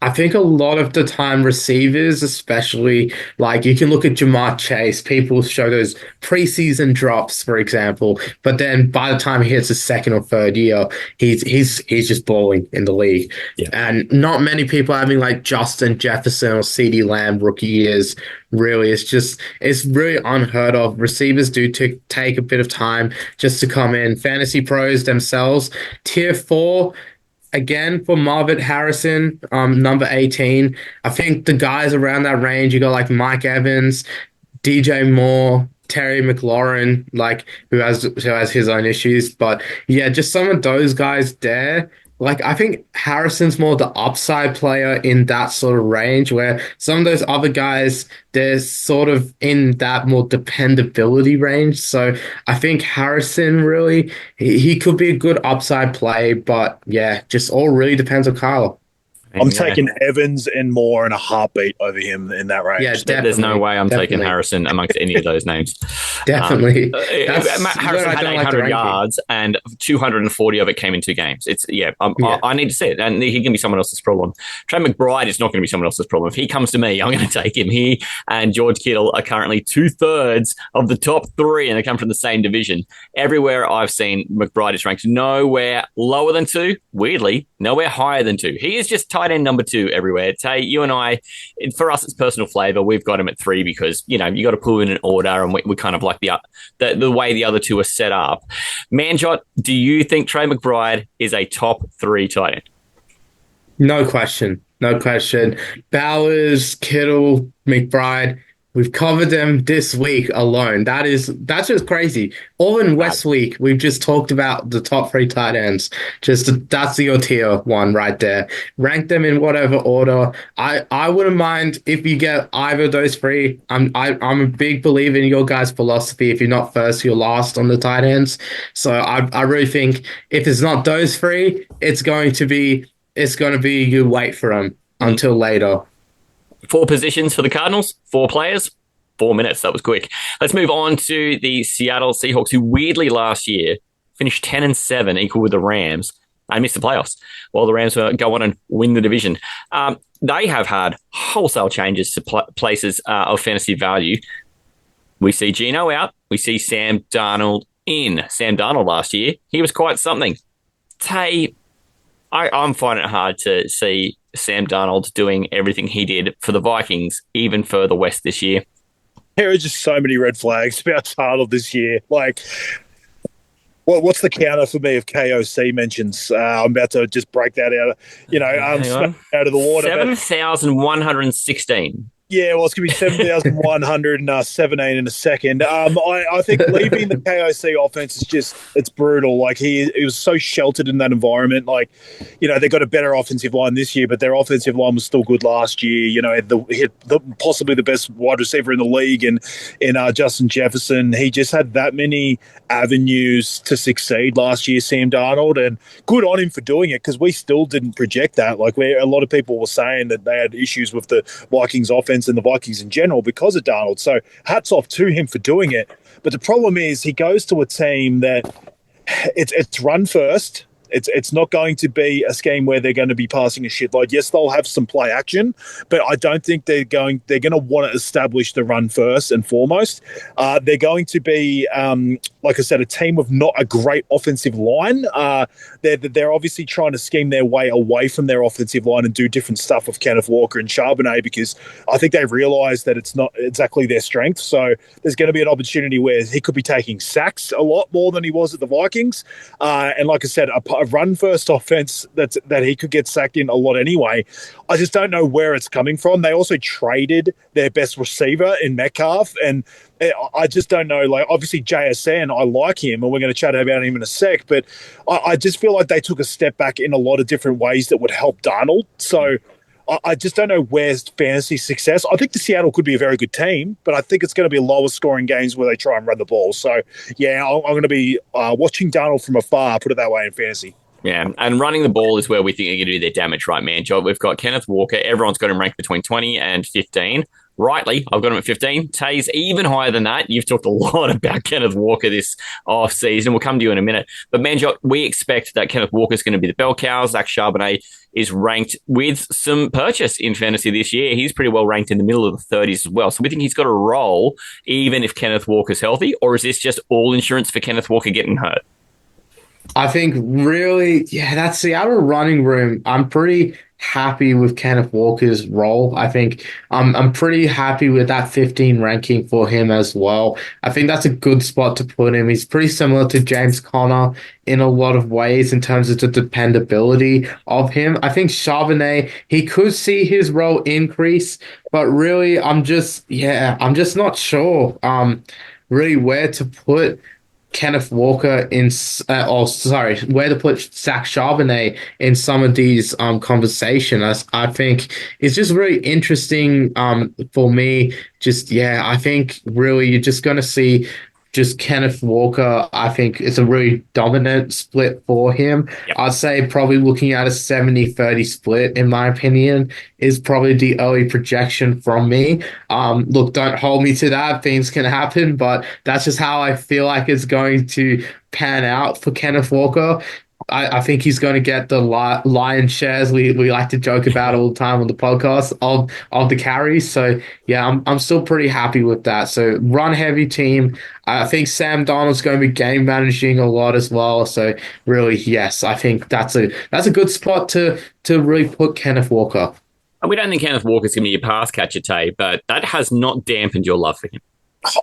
I think a lot of the time receivers, especially like you can look at Jamar Chase, people show those preseason drops, for example, but then by the time he hits his second or third year, he's just balling in the league. Yeah. And not many people having like Justin Jefferson or CeeDee Lamb rookie years. Really, it's really unheard of. Receivers do take a bit of time just to come in. Fantasy pros themselves, tier 4. Again, for Marvin Harrison, number 18, I think the guys around that range, you got like Mike Evans, DJ Moore, Terry McLaurin, like who has his own issues. But yeah, just some of those guys there. Like I think Harrison's more the upside player in that sort of range, where some of those other guys, they're sort of in that more dependability range. So I think Harrison really he could be a good upside play, but yeah, just all really depends on Kyler. I'm taking Evans and Moore in a heartbeat over him in that range. Yeah, there's no way I'm taking Harrison amongst any of those names. Definitely. Harrison had 800 yards and 240 of it came in 2 games. I need to see it, and he can be someone else's problem. Trey McBride is not going to be someone else's problem. If he comes to me, I'm going to take him. He and George Kittle are currently 2/3 of the top 3, and they come from the same division. Everywhere I've seen McBride is ranked nowhere lower than 2. Weirdly, nowhere higher than 2. He is just tight end number 2 everywhere. Tay, you and I, for us, it's personal flavor. We've got him at 3 because, you got to pull in an order, and we kind of like the way the other 2 are set up. Manjot, do you think Trey McBride is a top 3 tight end? No question. Bowers, Kittle, McBride. We've covered them this week alone. That's just crazy. All in West week, we've just talked about the top 3 tight ends. That's your tier 1 right there. Rank them in whatever order. I wouldn't mind if you get either of those 3. I'm a big believer in your guys' philosophy. If you're not first, you're last on the tight ends. So I really think if it's not those 3, it's going to be you wait for them until later. 4 positions for the Cardinals, 4 players, 4 minutes. That was quick. Let's move on to the Seattle Seahawks, who weirdly last year finished 10-7, equal with the Rams, and missed the playoffs, while the Rams go on and win the division. They have had wholesale changes to places of fantasy value. We see Geno out. We see Sam Darnold in. Sam Darnold last year, he was quite something. Tay, I'm finding it hard to see Sam Darnold doing everything he did for the Vikings, even further west this year. There are just so many red flags about Darnold this year. Like, what's the counter for me of KOC mentions? I'm about to just break that out, out of the water. 7,116. Yeah, well, it's going to be 7,117 in a second. I think leaving the KOC offense is it's brutal. Like, he was so sheltered in that environment. Like, they got a better offensive line this year, but their offensive line was still good last year. Hit possibly the best wide receiver in the league in Justin Jefferson. He just had that many avenues to succeed last year, Sam Darnold, and good on him for doing it, because we still didn't project that. Like, a lot of people were saying that they had issues with the Vikings offense and the Vikings in general because of Darnold. So hats off to him for doing it. But the problem is he goes to a team that it's run first. It's not going to be a scheme where they're going to be passing a shitload. Yes, they'll have some play action, but I don't think they're going to want to establish the run first and foremost. They're going to be, like I said, a team with not a great offensive line. They're obviously trying to scheme their way away from their offensive line and do different stuff with Kenneth Walker and Charbonnet, because I think they've realized that it's not exactly their strength. So there's going to be an opportunity where he could be taking sacks a lot more than he was at the Vikings. And like I said, a run first offense that he could get sacked in a lot anyway. I just don't know where it's coming from. They also traded their best receiver in Metcalf, and I just don't know. Like, obviously JSN, I like him, and we're going to chat about him in a sec, but I just feel like they took a step back in a lot of different ways that would help Darnold. So I just don't know where's fantasy success. I think the Seattle could be a very good team, but I think it's going to be lower scoring games where they try and run the ball. So, yeah, I'm going to be watching Darnold from afar, put it that way, in fantasy. Yeah, and running the ball is where we think they're going to do their damage, right, man? Job. We've got Kenneth Walker. Everyone's got him ranked between 20 and 15. Rightly, I've got him at 15. Tay's even higher than that. You've talked a lot about Kenneth Walker this off season. We'll come to you in a minute. But Manjot, we expect that Kenneth Walker is going to be the bell cow. Zach Charbonnet is ranked with some purchase in fantasy this year. He's pretty well ranked in the middle of the 30s as well. So we think he's got a role even if Kenneth Walker's healthy, or is this just all insurance for Kenneth Walker getting hurt? I think really, yeah, that's the outer running room. I'm pretty happy with Kenneth Walker's role. I think I'm pretty happy with that 15 ranking for him as well. I think that's a good spot to put him. He's pretty similar to James Conner in a lot of ways in terms of the dependability of him. I think Charbonnet, he could see his role increase, but really, I'm just not sure really where to put Kenneth Walker where to put Zach Charbonnet in some of these conversations. I think it's just really interesting for me. I think really you're just going to see just Kenneth Walker. I think it's a really dominant split for him. Yep. I'd say probably looking at a 70-30 split, in my opinion, is probably the early projection from me. Look, don't hold me to that. Things can happen, but that's just how I feel like it's going to pan out for Kenneth Walker. I think he's going to get the lion's shares we like to joke about all the time on the podcast of the carries. So yeah, I'm still pretty happy with that. So run heavy team. I think Sam Darnold's going to be game managing a lot as well. So really, yes, I think that's a good spot to really put Kenneth Walker. And we don't think Kenneth Walker's going to be a pass catcher, Tay, but that has not dampened your love for him.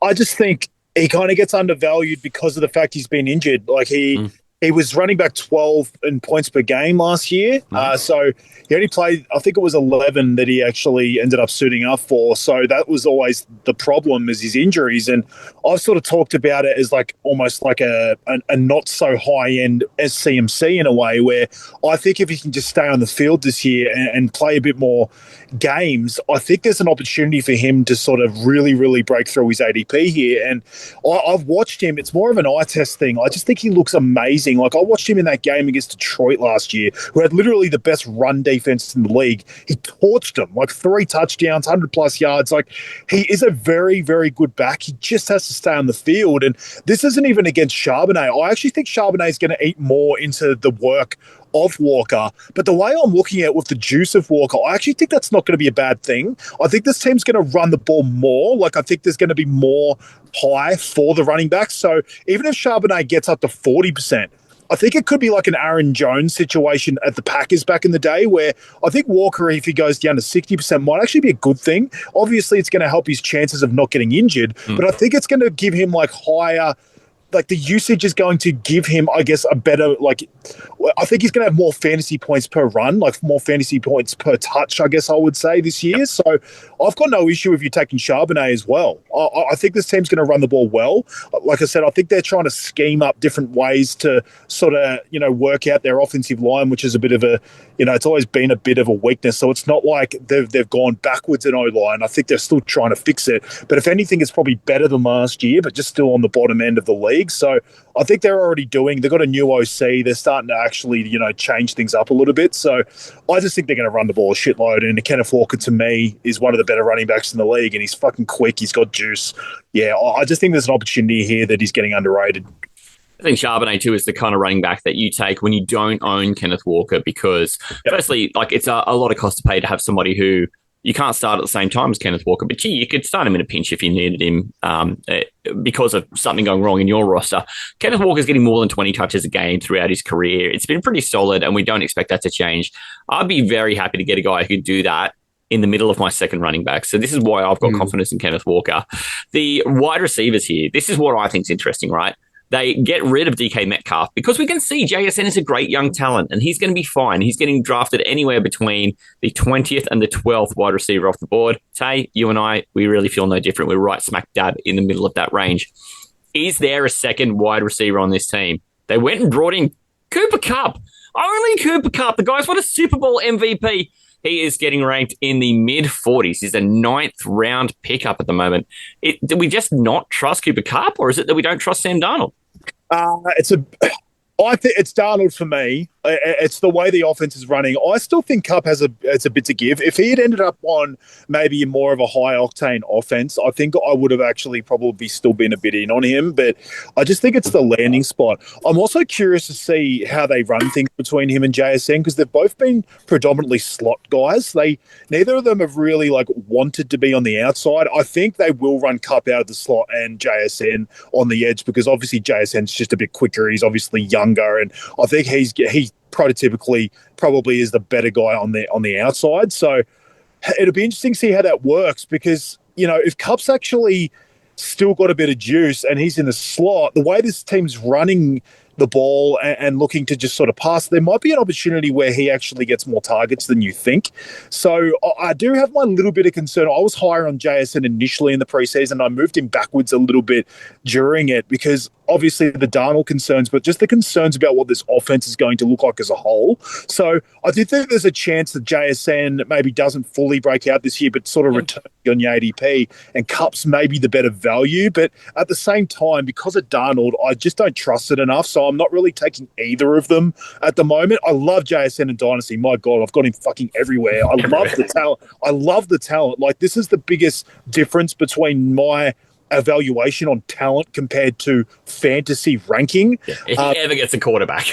I just think he kind of gets undervalued because of the fact he's been injured. Like he was running back 12 in points per game last year. So he only played, I think it was 11 that he actually ended up suiting up for. So that was always the problem, is his injuries. And I've sort of talked about it as like almost like a not so high end SCMC in a way, where I think if he can just stay on the field this year and play a bit more games, I think there's an opportunity for him to sort of really, really break through his ADP here. And I've watched him. It's more of an eye test thing. I just think he looks amazing. Like, I watched him in that game against Detroit last year, who had literally the best run defense in the league. He torched them, like 3 touchdowns, 100+ yards. Like, he is a very, very good back. He just has to stay on the field. And this isn't even against Charbonnet. I actually think Charbonnet is going to eat more into the work of Walker. But the way I'm looking at with the juice of Walker, I actually think that's not going to be a bad thing. I think this team's going to run the ball more. Like, I think there's going to be more high for the running backs. So even if Charbonnet gets up to 40%, I think it could be like an Aaron Jones situation at the Packers back in the day, where I think Walker, if he goes down to 60%, might actually be a good thing. Obviously, it's going to help his chances of not getting injured, but I think it's going to give him like higher, like the usage is going to give him, I guess, a better, like, I think he's going to have more fantasy points per run, like more fantasy points per touch, I guess I would say this year. So I've got no issue if you're taking Charbonnet as well. I think this team's going to run the ball well. Like I said, I think they're trying to scheme up different ways to sort of, work out their offensive line, which is a bit of a, it's always been a bit of a weakness. So it's not like they've gone backwards in O-line. I think they're still trying to fix it. But if anything, it's probably better than last year, but just still on the bottom end of the league. So I think they've got a new OC. They're starting to actually, change things up a little bit. So I just think they're going to run the ball a shitload. And Kenneth Walker, to me, is one of the better running backs in the league. And he's fucking quick. He's got juice. Yeah, I just think there's an opportunity here that he's getting underrated. I think Charbonnet, too, is the kind of running back that you take when you don't own Kenneth Walker because, firstly, like, it's a lot of cost to pay to have somebody who you can't start at the same time as Kenneth Walker, but gee, you could start him in a pinch if you needed him because of something going wrong in your roster. Kenneth Walker's getting more than 20 touches a game throughout his career. It's been pretty solid, and we don't expect that to change. I'd be very happy to get a guy who can do that in the middle of my second running back. So this is why I've got confidence in Kenneth Walker. The wide receivers here, this is what I think is interesting, right? They get rid of DK Metcalf because we can see JSN is a great young talent and he's going to be fine. He's getting drafted anywhere between the 20th and the 12th wide receiver off the board. Tay, you and I, we really feel no different. We're right smack dab in the middle of that range. Is there a second wide receiver on this team? They went and brought in Cooper Kupp. Only Cooper Kupp. The guy's won a Super Bowl MVP. He is getting ranked in the mid-40s. He's a 9th round pickup at the moment. Do we just not trust Cooper Kupp, or is it that we don't trust Sam Darnold? I think it's Darnold for me. It's the way the offense is running. I still think Cup has a bit to give. If he had ended up on maybe more of a high octane offense, I think I would have actually probably still been a bit in on him. But I just think it's the landing spot. I'm also curious to see how they run things between him and JSN, because they've both been predominantly slot guys. Neither of them have really wanted to be on the outside. I think they will run Cup out of the slot and JSN on the edge, because obviously JSN's just a bit quicker. He's obviously younger, and I think he prototypically probably is the better guy on the outside. So it'll be interesting to see how that works, because if Cup's actually still got a bit of juice and he's in the slot, the way this team's running the ball and looking to just sort of pass, there might be an opportunity where he actually gets more targets than you think. So I do have my little bit of concern. I was higher on JSN initially in the preseason. I moved him backwards a little bit during it, because obviously the Darnold concerns, but just the concerns about what this offense is going to look like as a whole. So I do think there's a chance that JSN maybe doesn't fully break out this year, but sort of return on your ADP, and Cup's maybe the better value. But at the same time, because of Darnold, I just don't trust it enough. So I'm not really taking either of them at the moment. I love JSN and Dynasty. My God, I've got him fucking everywhere. I love the talent. I love the talent. This is the biggest difference between my evaluation on talent compared to fantasy ranking. Yeah, if he ever gets a quarterback.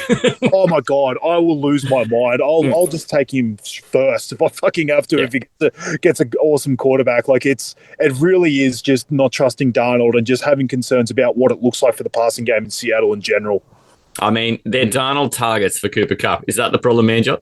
Oh my God, I will lose my mind. I'll just take him first if I fucking have to. Yeah. If he gets an awesome quarterback, it really is just not trusting Darnold and just having concerns about what it looks like for the passing game in Seattle in general. I mean, they're Darnold targets for Cooper Kupp. Is that the problem, Manjot?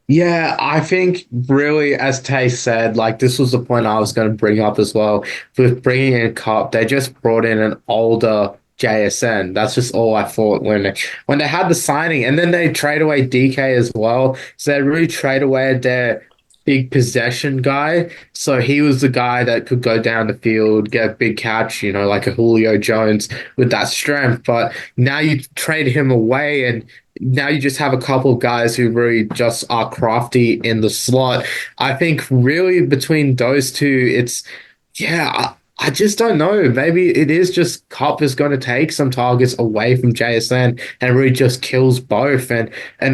Yeah, I think really, as Tay said, this was the point I was going to bring up as well. With bringing in Cup, they just brought in an older JSN. That's just all I thought when they had the signing. And then they trade away DK as well. So they really trade away their big possession guy. So he was the guy that could go down the field, get a big catch, like a Julio Jones with that strength. But now you trade him away, and now you just have a couple of guys who really just are crafty in the slot. I think really between those two, I just don't know. Maybe it is just Cup is going to take some targets away from JSN and really just kills both. And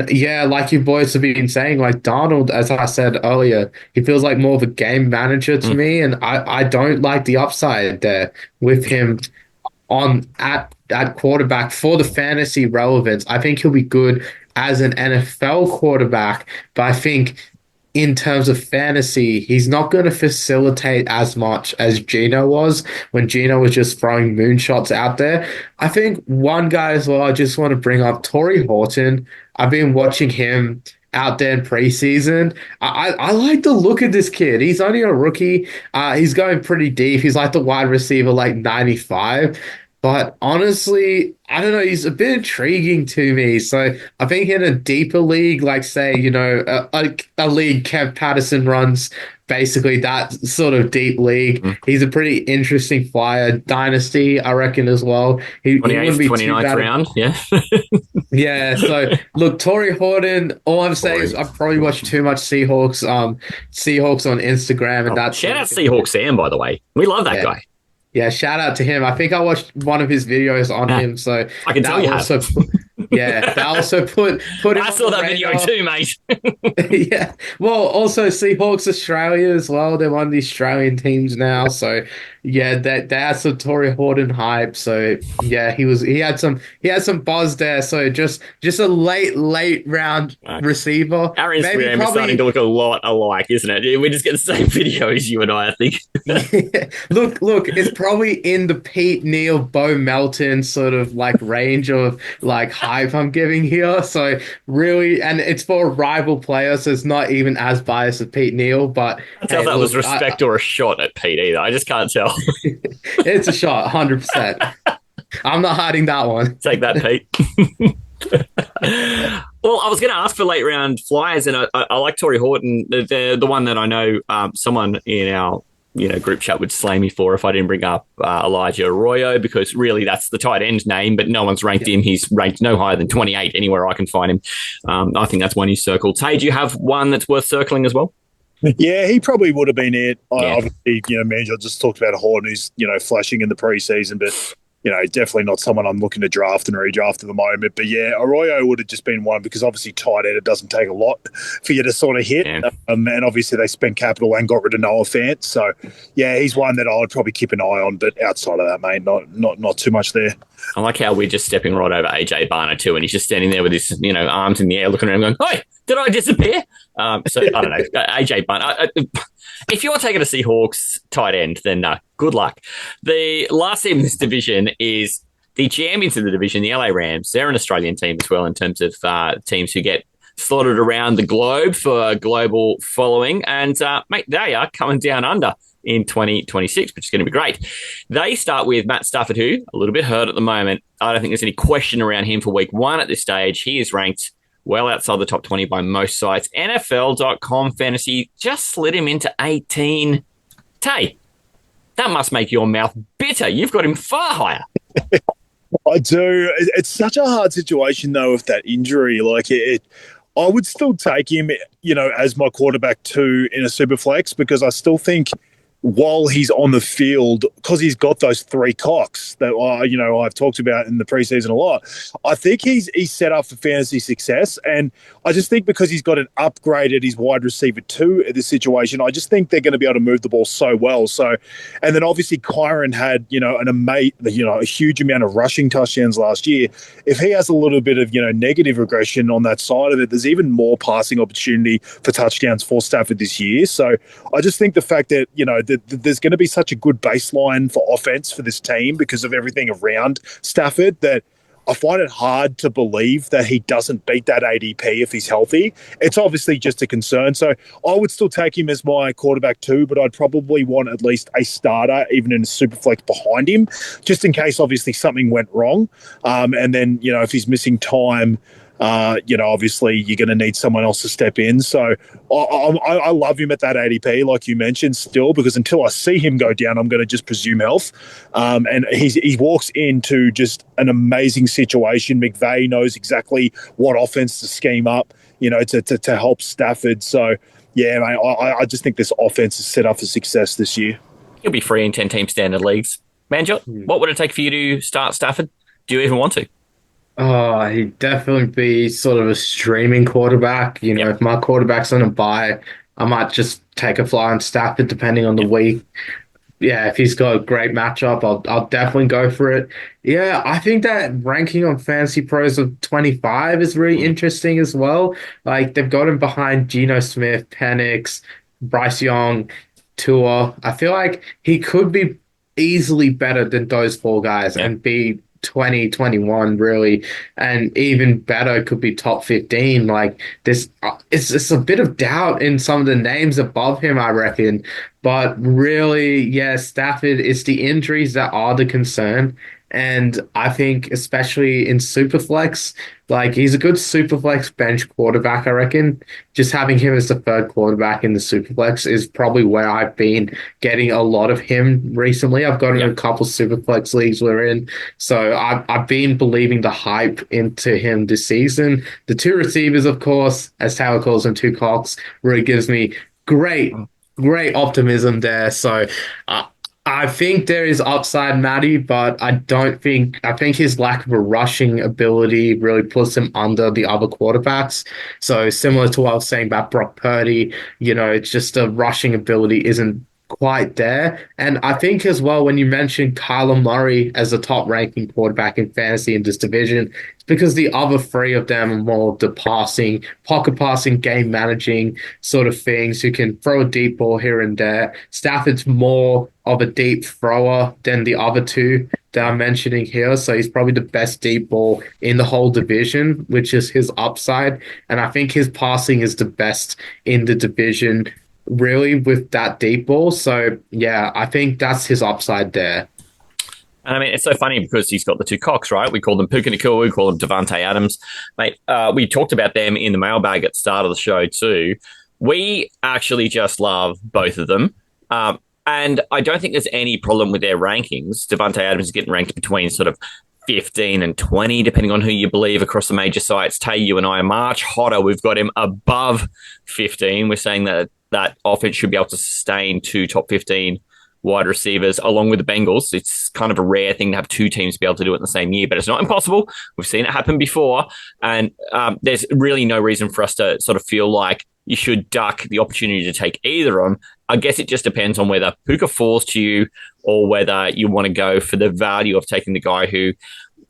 yeah, like you boys have been saying, Darnold, as I said earlier, he feels like more of a game manager to me. And I don't like the upside there with him at quarterback for the fantasy relevance. I think he'll be good as an NFL quarterback, but I think in terms of fantasy, he's not going to facilitate as much as Geno was when Geno was just throwing moonshots out there. I think one guy as well, I just want to bring up, Torrey Horton. I've been watching him out there in preseason. I like the look of this kid. He's only a rookie. He's going pretty deep. He's like the wide receiver, 95. But honestly, I don't know. He's a bit intriguing to me. So I think in a deeper league, say, a league Kev Patterson runs, basically that sort of deep league, he's a pretty interesting flyer. Dynasty, I reckon, as well. He wouldn't be 29th round, yeah. Yeah, so look, Torrey Horton, all I'm saying is I've probably watched too much Seahawks on Instagram. And that's shout out Seahawks Sam, by the way. We love that guy. Yeah, shout out to him. I think I watched one of his videos on him, so I can tell you also, that also put him. I saw that video too, mate. Yeah. Well, also Seahawks Australia as well. They're one of the Australian teams now, so yeah, they had some Torrey Horton hype. So yeah, he had some buzz there. So just a late round receiver. Our Instagram is starting to look a lot alike, isn't it? We just get the same videos, you and I think. Look, it's probably in the Pete Neal, Bo Melton sort of range of hype I'm giving here. So really, and it's for a rival player, so it's not even as biased as Pete Neal. But I can't tell if that was respect or a shot at Pete either. I just can't tell. It's a shot, 100%. I'm not hiding that one. Take that, Pete. Well, I was going to ask for late round flyers, and I like Torrey Horton. The one that I know someone in our group chat would slay me for if I didn't bring up Elijah Arroyo, because really that's the tight end name, but no one's ranked him. He's ranked no higher than 28 anywhere I can find him. I think that's one you circled. Tay, do you have one that's worth circling as well? Yeah, he probably would have been it. Yeah. Obviously, Manjot just talked about Horton, who's, flashing in the preseason, but definitely not someone I'm looking to draft and redraft at the moment. But yeah, Arroyo would have just been one because obviously tight end, it doesn't take a lot for you to sort of hit. Yeah. And obviously they spent capital and got rid of Noah Fant. So yeah, he's one that I would probably keep an eye on. But outside of that, mate, not too much there. I like how we're just stepping right over AJ Barner too, and he's just standing there with his, arms in the air, looking around, going, "Hey, did I disappear?" So I don't know, AJ Barner. If you're taking a Seahawks tight end, then no, good luck. The last team in this division is the champions of the division, the LA Rams. They're an Australian team as well in terms of teams who get slotted around the globe for global following, and mate, they are coming down under in 2026, which is going to be great. They start with Matt Stafford, who a little bit hurt at the moment. I don't think there's any question around him for week 1 at this stage. He is ranked well outside the top 20 by most sites. NFL.com fantasy just slid him into 18. Tay, that must make your mouth bitter. You've got him far higher. I do. It's such a hard situation, though, with that injury. I would still take him, as my quarterback 2 in a super flex because I still think while he's on the field, because he's got those 3 cocks that I've talked about in the preseason a lot, I think he's set up for fantasy success. And I just think because he's got an upgraded his wide receiver 2 at this situation, I just think they're going to be able to move the ball so well. So, and then obviously Kyron had a huge amount of rushing touchdowns last year. If he has a little bit of negative regression on that side of it, there's even more passing opportunity for touchdowns for Stafford this year. So I just think the fact that there's going to be such a good baseline for offense for this team because of everything around Stafford that I find it hard to believe that he doesn't beat that ADP if he's healthy. It's obviously just a concern. So I would still take him as my quarterback 2, but I'd probably want at least a starter, even in a super flex behind him, just in case obviously something went wrong. And then, if he's missing time, obviously you're going to need someone else to step in. So I love him at that ADP, like you mentioned, still, because until I see him go down, I'm going to just presume health. And he walks into just an amazing situation. McVay knows exactly what offense to scheme up, to help Stafford. So, yeah, mate, I just think this offense is set up for success this year. He'll be free in 10-team standard leagues. Manjot, what would it take for you to start Stafford? Do you even want to? Oh, he'd definitely be sort of a streaming quarterback. If my quarterback's on a bye, I might just take a fly on Stafford depending on the week. Yeah, if he's got a great matchup, I'll definitely go for it. Yeah, I think that ranking on Fantasy Pros of 25 is really interesting as well. Like, they've got him behind Geno Smith, Penix, Bryce Young, Tua. I feel like he could be easily better than those 4 guys and be 2021 really, and even better could be top 15. Like this, it's a bit of doubt in some of the names above him, I reckon. But really, yeah, Stafford, it's the injuries that are the concern. And I think especially in Superflex, like he's a good Superflex bench quarterback, I reckon. Just having him as the 3rd quarterback in the Superflex is probably where I've been getting a lot of him recently. I've got in a couple Superflex leagues we're in. So I've been believing the hype into him this season. The 2 receivers, of course, as Taylor calls them, 2 cocks, really gives me great optimism there. So I think there is upside, Matty, but I think his lack of a rushing ability really puts him under the other quarterbacks. So similar to what I was saying about Brock Purdy, it's just the rushing ability isn't quite there. And I think as well, when you mentioned Kyler Murray as a top ranking quarterback in fantasy in this division, it's because the other 3 of them are more the pocket passing, game managing sort of things who can throw a deep ball here and there. Stafford's more of a deep thrower than the other 2 that I'm mentioning here. So he's probably the best deep ball in the whole division, which is his upside. And I think his passing is the best in the division, really, with that deep ball. So, yeah, I think that's his upside there. And I mean, it's so funny because he's got the 2 cocks, right? We call them Puka Nacua, we call them Devontae Adams. Mate, we talked about them in the mailbag at the start of the show too. We actually just love both of them. And I don't think there's any problem with their rankings. Devontae Adams is getting ranked between sort of 15 and 20, depending on who you believe across the major sites. Tay, you and I are much hotter. We've got him above 15. We're saying that offense should be able to sustain 2 top 15 wide receivers along with the Bengals. It's kind of a rare thing to have two teams be able to do it in the same year, but it's not impossible. We've seen it happen before. And there's really no reason for us to sort of feel like you should duck the opportunity to take either of them. I guess it just depends on whether Puka falls to you or whether you want to go for the value of taking the guy who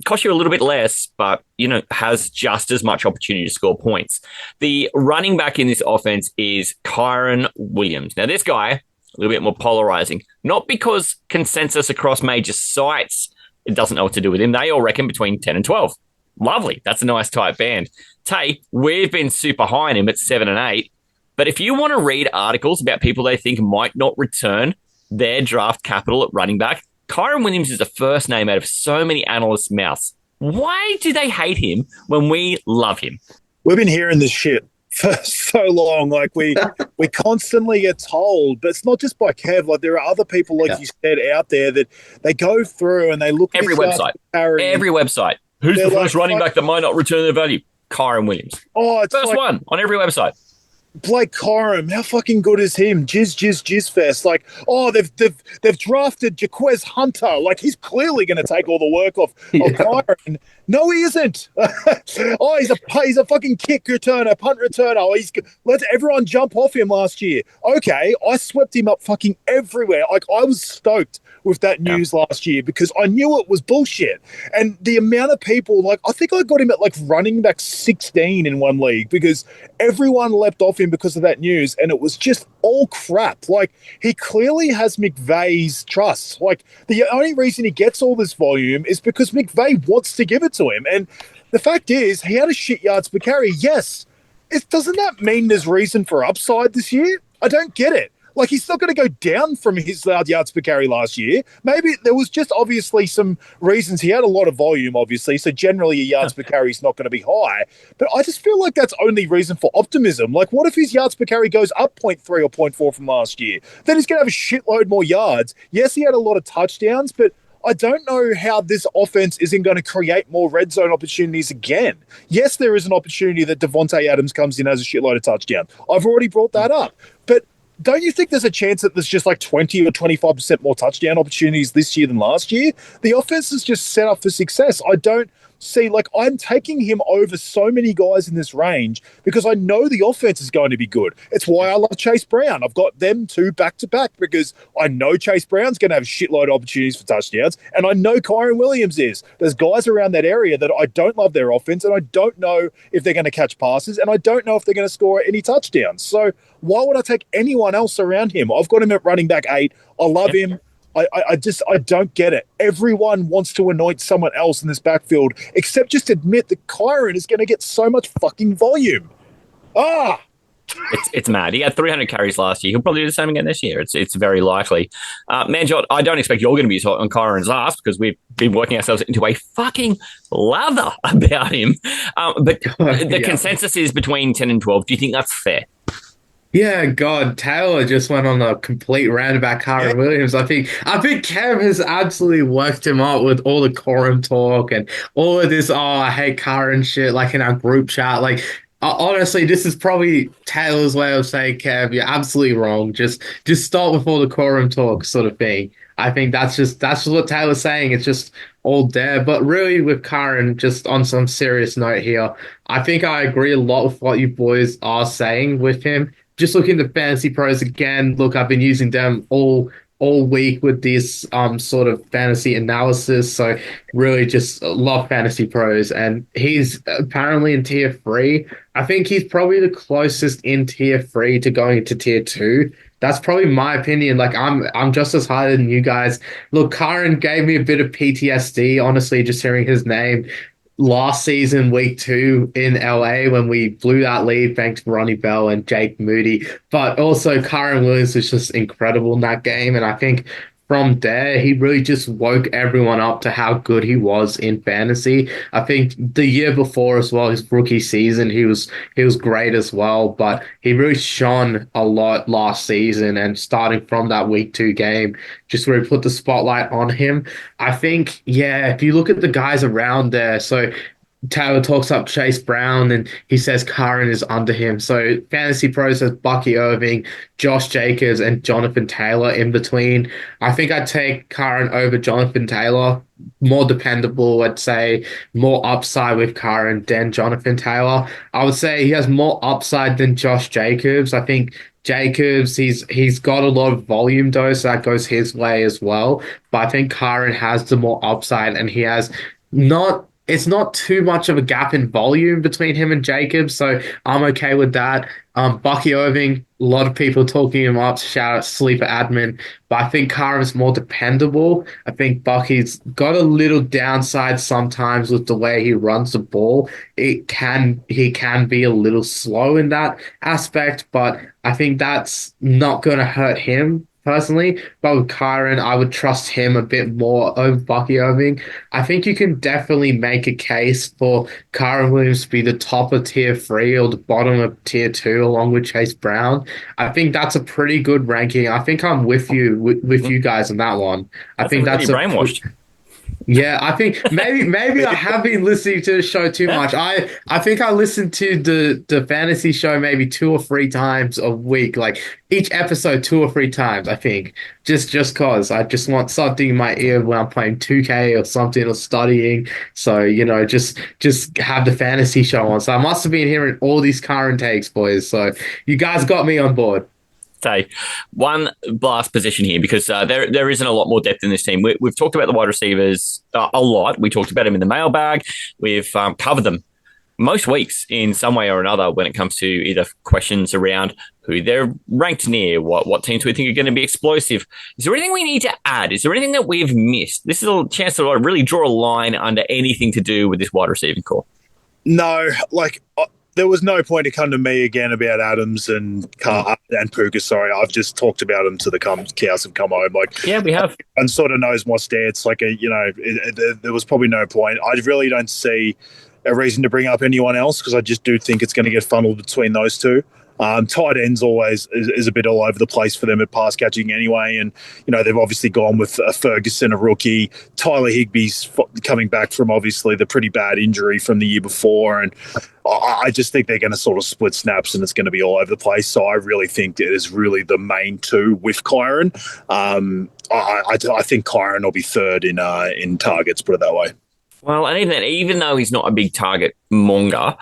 costs you a little bit less, but, has just as much opportunity to score points. The running back in this offense is Kyren Williams. Now, this guy, a little bit more polarizing, not because consensus across major sites doesn't know what to do with him. They all reckon between 10 and 12. Lovely. That's a nice tight band. Tay, we've been super high on him at 7 and 8. But if you want to read articles about people they think might not return their draft capital at running back, Kyren Williams is the first name out of so many analysts' mouths. Why do they hate him when we love him? We've been hearing this shit for so long. Like we constantly get told, but it's not just by Kev. Like there are other people, like you said, out there that they go through and they look at every website. Who's the first running back that might not return their value? Kyren Williams. Oh, it's first one on every website. Blake Corum, how fucking good is him? Jizz fest. Like, they've drafted Jaquez Hunter. Like, he's clearly going to take all the work off Kyren. No, he isn't. He's a fucking kick returner, punt returner. Let everyone jump off him last year. Okay, I swept him up fucking everywhere. Like, I was stoked with that news last year because I knew it was bullshit. And the amount of people, like, I think I got him at like running back 16 in one league because everyone leapt off him because of that news, and it was just all crap. Like, he clearly has McVay's trust. Like, the only reason he gets all this volume is because McVay wants to give it to him. And the fact is, he had a shit yards per carry. Yes. Doesn't that mean there's reason for upside this year? I don't get it. Like, he's not going to go down from his yards per carry last year. Maybe there was just obviously some reasons. He had a lot of volume, obviously, so generally your yards per carry is not going to be high. But I just feel like that's only reason for optimism. Like, what if his yards per carry goes up 0.3 or 0.4 from last year? Then he's going to have a shitload more yards. Yes, he had a lot of touchdowns, but I don't know how this offense isn't going to create more red zone opportunities again. Yes, there is an opportunity that Devontae Adams comes in as a shitload of touchdowns. I've already brought that up. But don't you think there's a chance that there's just like 20 or 25% more touchdown opportunities this year than last year? The offense is just set up for success. I don't see, like, I'm taking him over so many guys in this range because I know the offense is going to be good. It's why I love Chase Brown. I've got them two back to back because I know Chase Brown's going to have a shitload of opportunities for touchdowns, and I know Kyren Williams is. There's guys around that area that I don't love their offense, and I don't know if they're going to catch passes, and I don't know if they're going to score any touchdowns. So why would I take anyone else around him? I've got him at running back 8. I love him. I don't get it. Everyone wants to anoint someone else in this backfield, except just admit that Kyren is going to get so much fucking volume. It's mad. He had 300 carries last year. He'll probably do the same again this year. It's very likely. Manjot, I don't expect you're going to be on Kyren's ass because we've been working ourselves into a fucking lather about him. But the consensus is between 10 and 12. Do you think that's fair? Yeah, God, Taylor just went on a complete rant about Kyren Williams. I think Kev has absolutely worked him up with all the quorum talk and all of this, I hate Kyren shit, like in our group chat. Like, honestly, this is probably Taylor's way of saying, Kev, you're absolutely wrong. Just stop with all the quorum talk sort of thing. I think that's just what Taylor's saying. It's just all there. But really, with Kyren, just on some serious note here, I think I agree a lot with what you boys are saying with him. Just looking at the Fantasy Pros again, look, I've been using them all week with this sort of fantasy analysis. So really just love Fantasy Pros. And he's apparently in tier 3. I think he's probably the closest in tier 3 to going into tier 2. That's probably my opinion. Like, I'm just as high than you guys. Look, Kyren gave me a bit of PTSD, honestly, just hearing his name last season, week 2 in LA when we blew that lead thanks to Ronnie Bell and Jake Moody. But also Kyren Williams was just incredible in that game. And I think from there, he really just woke everyone up to how good he was in fantasy. I think the year before as well, his rookie season, he was great as well, but he really shone a lot last season, and starting from that week 2 game, just really put the spotlight on him. I think, if you look at the guys around there, so Taylor talks up Chase Brown and he says Curran is under him. So Fantasy Pro says Bucky Irving, Josh Jacobs, and Jonathan Taylor in between. I think I'd take Curran over Jonathan Taylor. More dependable, I'd say. More upside with Curran than Jonathan Taylor. I would say he has more upside than Josh Jacobs. I think Jacobs, he's got a lot of volume though, so that goes his way as well. But I think Curran has the more upside, and he has not. It's not too much of a gap in volume between him and Jacobs, so I'm okay with that. Bucky Irving, a lot of people talking him up. Shout out Sleeper Admin, but I think Curran's more dependable. I think Bucky's got a little downside sometimes with the way he runs the ball. He can be a little slow in that aspect, but I think that's not going to hurt him personally. But with Kyron, I would trust him a bit more over Bucky Irving. I think you can definitely make a case for Kyron Williams to be the top of tier 3 or the bottom of tier 2 along with Chase Brown. I think that's a pretty good ranking. I think I'm with you guys on that one. I think that's brainwashed. Yeah, I think maybe I have been listening to the show too much. I think I listened to the fantasy show maybe 2 or 3 times a week, like each episode 2 or 3 times, I think. Just cause I just want something in my ear when I'm playing 2K or something or studying. So, just have the fantasy show on. So I must have been hearing all these current takes, boys. So you guys got me on board. Say one last position here because there isn't a lot more depth in this team. We've talked about the wide receivers a lot. We talked about them in the mailbag. We've covered them most weeks in some way or another when it comes to either questions around who they're ranked near, what teams we think are going to be explosive. Is there anything we need to add? Is there anything that we've missed? This is a chance to really draw a line under anything to do with this wide receiving core. No, there was no point to come to me again about Adams and Puka. Sorry, I've just talked about them to the cows have come home. Yeah, we have. And sort of knows my stance. There was probably no point. I really don't see a reason to bring up anyone else because I just do think it's going to get funneled between those two. Tight ends always is a bit all over the place for them at pass catching anyway. And, they've obviously gone with Ferguson, a rookie. Tyler Higbee's coming back from obviously the pretty bad injury from the year before. And I just think they're going to sort of split snaps and it's going to be all over the place. So I really think it is really the main two with Kyron. I think Kyron will be third in targets, put it that way. Well, and even though he's not a big target monger,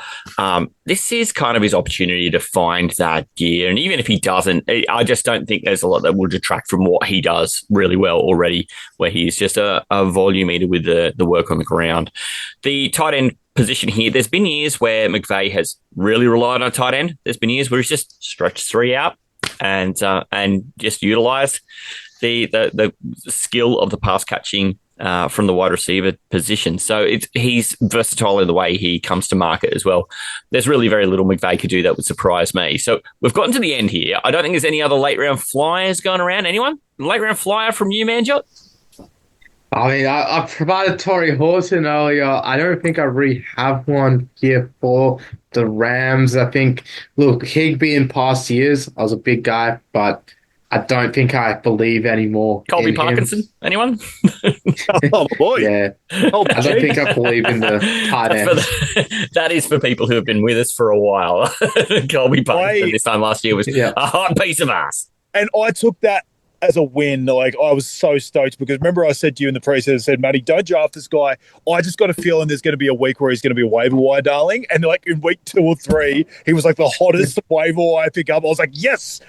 this is kind of his opportunity to find that gear. And even if he doesn't, I just don't think there's a lot that will detract from what he does really well already, where he's just a volume eater with the work on the ground. The tight end position here, there's been years where McVay has really relied on a tight end. There's been years where he's just stretched 3 out and just utilized the skill of the pass catching from the wide receiver position. So he's versatile in the way he comes to market as well. There's really very little McVay could do that would surprise me. So we've gotten to the end here. I don't think there's any other late round flyers going around. Anyone? Late round flyer from you, Manjot? I mean, I provided Torrey Horton earlier. I don't think I really have one here for the Rams. I think, look, Higbee in past years, I was a big guy, but I don't think I believe anymore. Colby Parkinson? Him. Anyone? Oh, boy. Yeah. I don't think I believe in the tight end. That is for people who have been with us for a while. Colby Parkinson this time last year was a hot piece of ass. And I took that as a win. I was so stoked because remember I said to you in the preseason, I said, Matty, don't draft this guy. I just got a feeling there's going to be a week where he's going to be a waiver wire darling. And in week 2 or 3, he was the hottest waiver wire pickup. I was like, yes,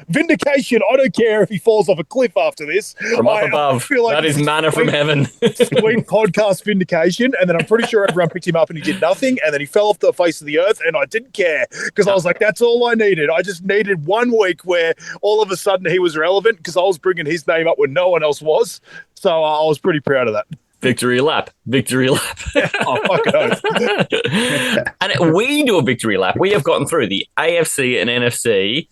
vindication. I don't care if he falls off a cliff after this. From up above. I feel that is manna from heaven. Sweet podcast vindication. And then I'm pretty sure everyone picked him up and he did nothing. And then he fell off the face of the earth and I didn't care because I was like, that's all I needed. I just needed 1 week where all of a sudden he was relevant because I was bringing his name up when no one else was. So I was pretty proud of that. Victory lap. Oh, fuck it. And we do a victory lap. We have gotten through the AFC and NFC.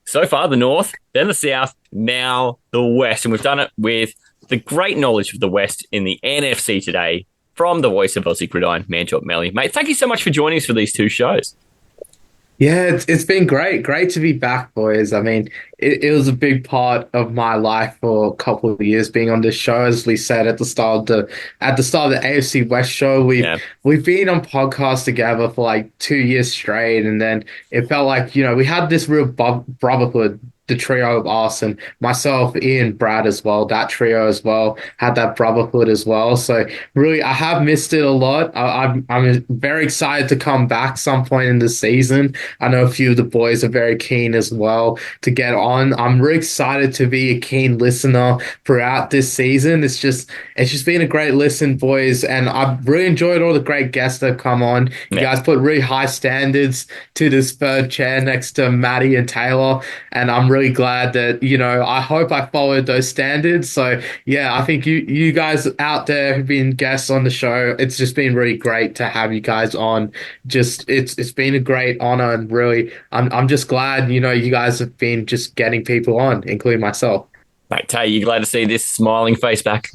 So far, the North, then the South, now the West. And we've done it with the great knowledge of the West in the NFC today from the voice of Aussie Gridiron, Manjot Melly. Mate, thank you so much for joining us for these 2 shows. Yeah, it's been great. Great to be back, boys. I mean, it was a big part of my life for a couple of years being on this show. As we said at the start of the AFC West show, Yeah. we've been on podcasts together for like 2 years straight, and then it felt like, we had this real brotherhood. The trio of us and myself, Ian, Brad as well, that trio as well, had that brotherhood as well. So really, I have missed it a lot. I'm very excited to come back some point in the season. I know a few of the boys are very keen as well to get on. I'm really excited to be a keen listener throughout this season. It's just been a great listen, boys, and I've really enjoyed all the great guests that have come on. You guys put really high standards to this third chair next to Matty and Taylor, and I'm really glad that, I hope I followed those standards. So yeah, I think you guys out there who've been guests on the show, it's just been really great to have you guys on. Just it's been a great honor, and really I'm just glad, you guys have been just getting people on, including myself. Mate, Tay, you glad to see this smiling face back?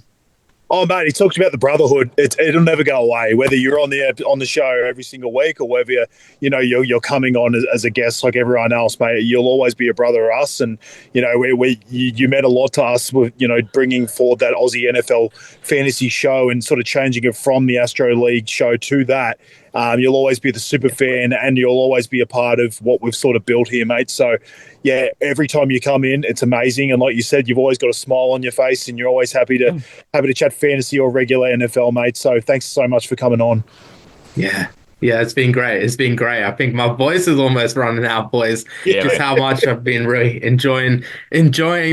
Oh, mate, he talked about the brotherhood. It'll never go away. Whether you're on the show every single week, or whether you're coming on as a guest like everyone else, mate, you'll always be a brother of us. And you meant a lot to us with bringing forward that Aussie NFL fantasy show and sort of changing it from the Astro League show to that. You'll always be the super fan, and you'll always be a part of what we've sort of built here, mate. So, yeah, every time you come in, it's amazing. And like you said, you've always got a smile on your face, and you're always happy to chat fantasy or regular NFL, mate. So thanks so much for coming on. Yeah. Yeah, it's been great. It's been great. I think my voice is almost running out, boys. Yeah, just mate. how much I've been really enjoying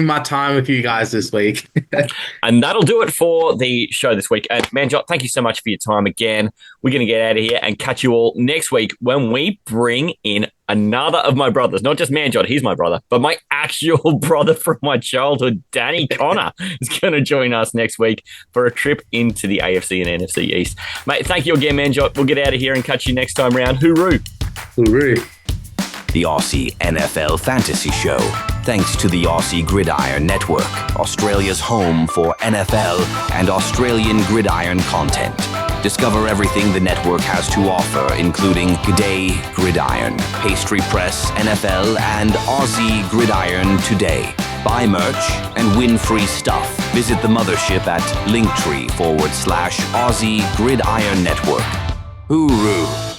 my time with you guys this week. And that'll do it for the show this week. And Manjot, thank you so much for your time again. We're going to get out of here and catch you all next week when we bring in another of my brothers. Not just Manjot, he's my brother, but my actual brother from my childhood, Danny Connor, is going to join us next week for a trip into the AFC and NFC East. Mate, thank you again, Manjot. We'll get out of here and catch you next time round. Hooroo. Hooroo. The Aussie NFL Fantasy Show. Thanks to the Aussie Gridiron Network, Australia's home for NFL and Australian gridiron content. Discover everything the network has to offer, including G'day Gridiron, Pastry Press, NFL, and Aussie Gridiron Today. Buy merch and win free stuff. Visit the mothership at linktree/Aussie Gridiron Network. Hooroo!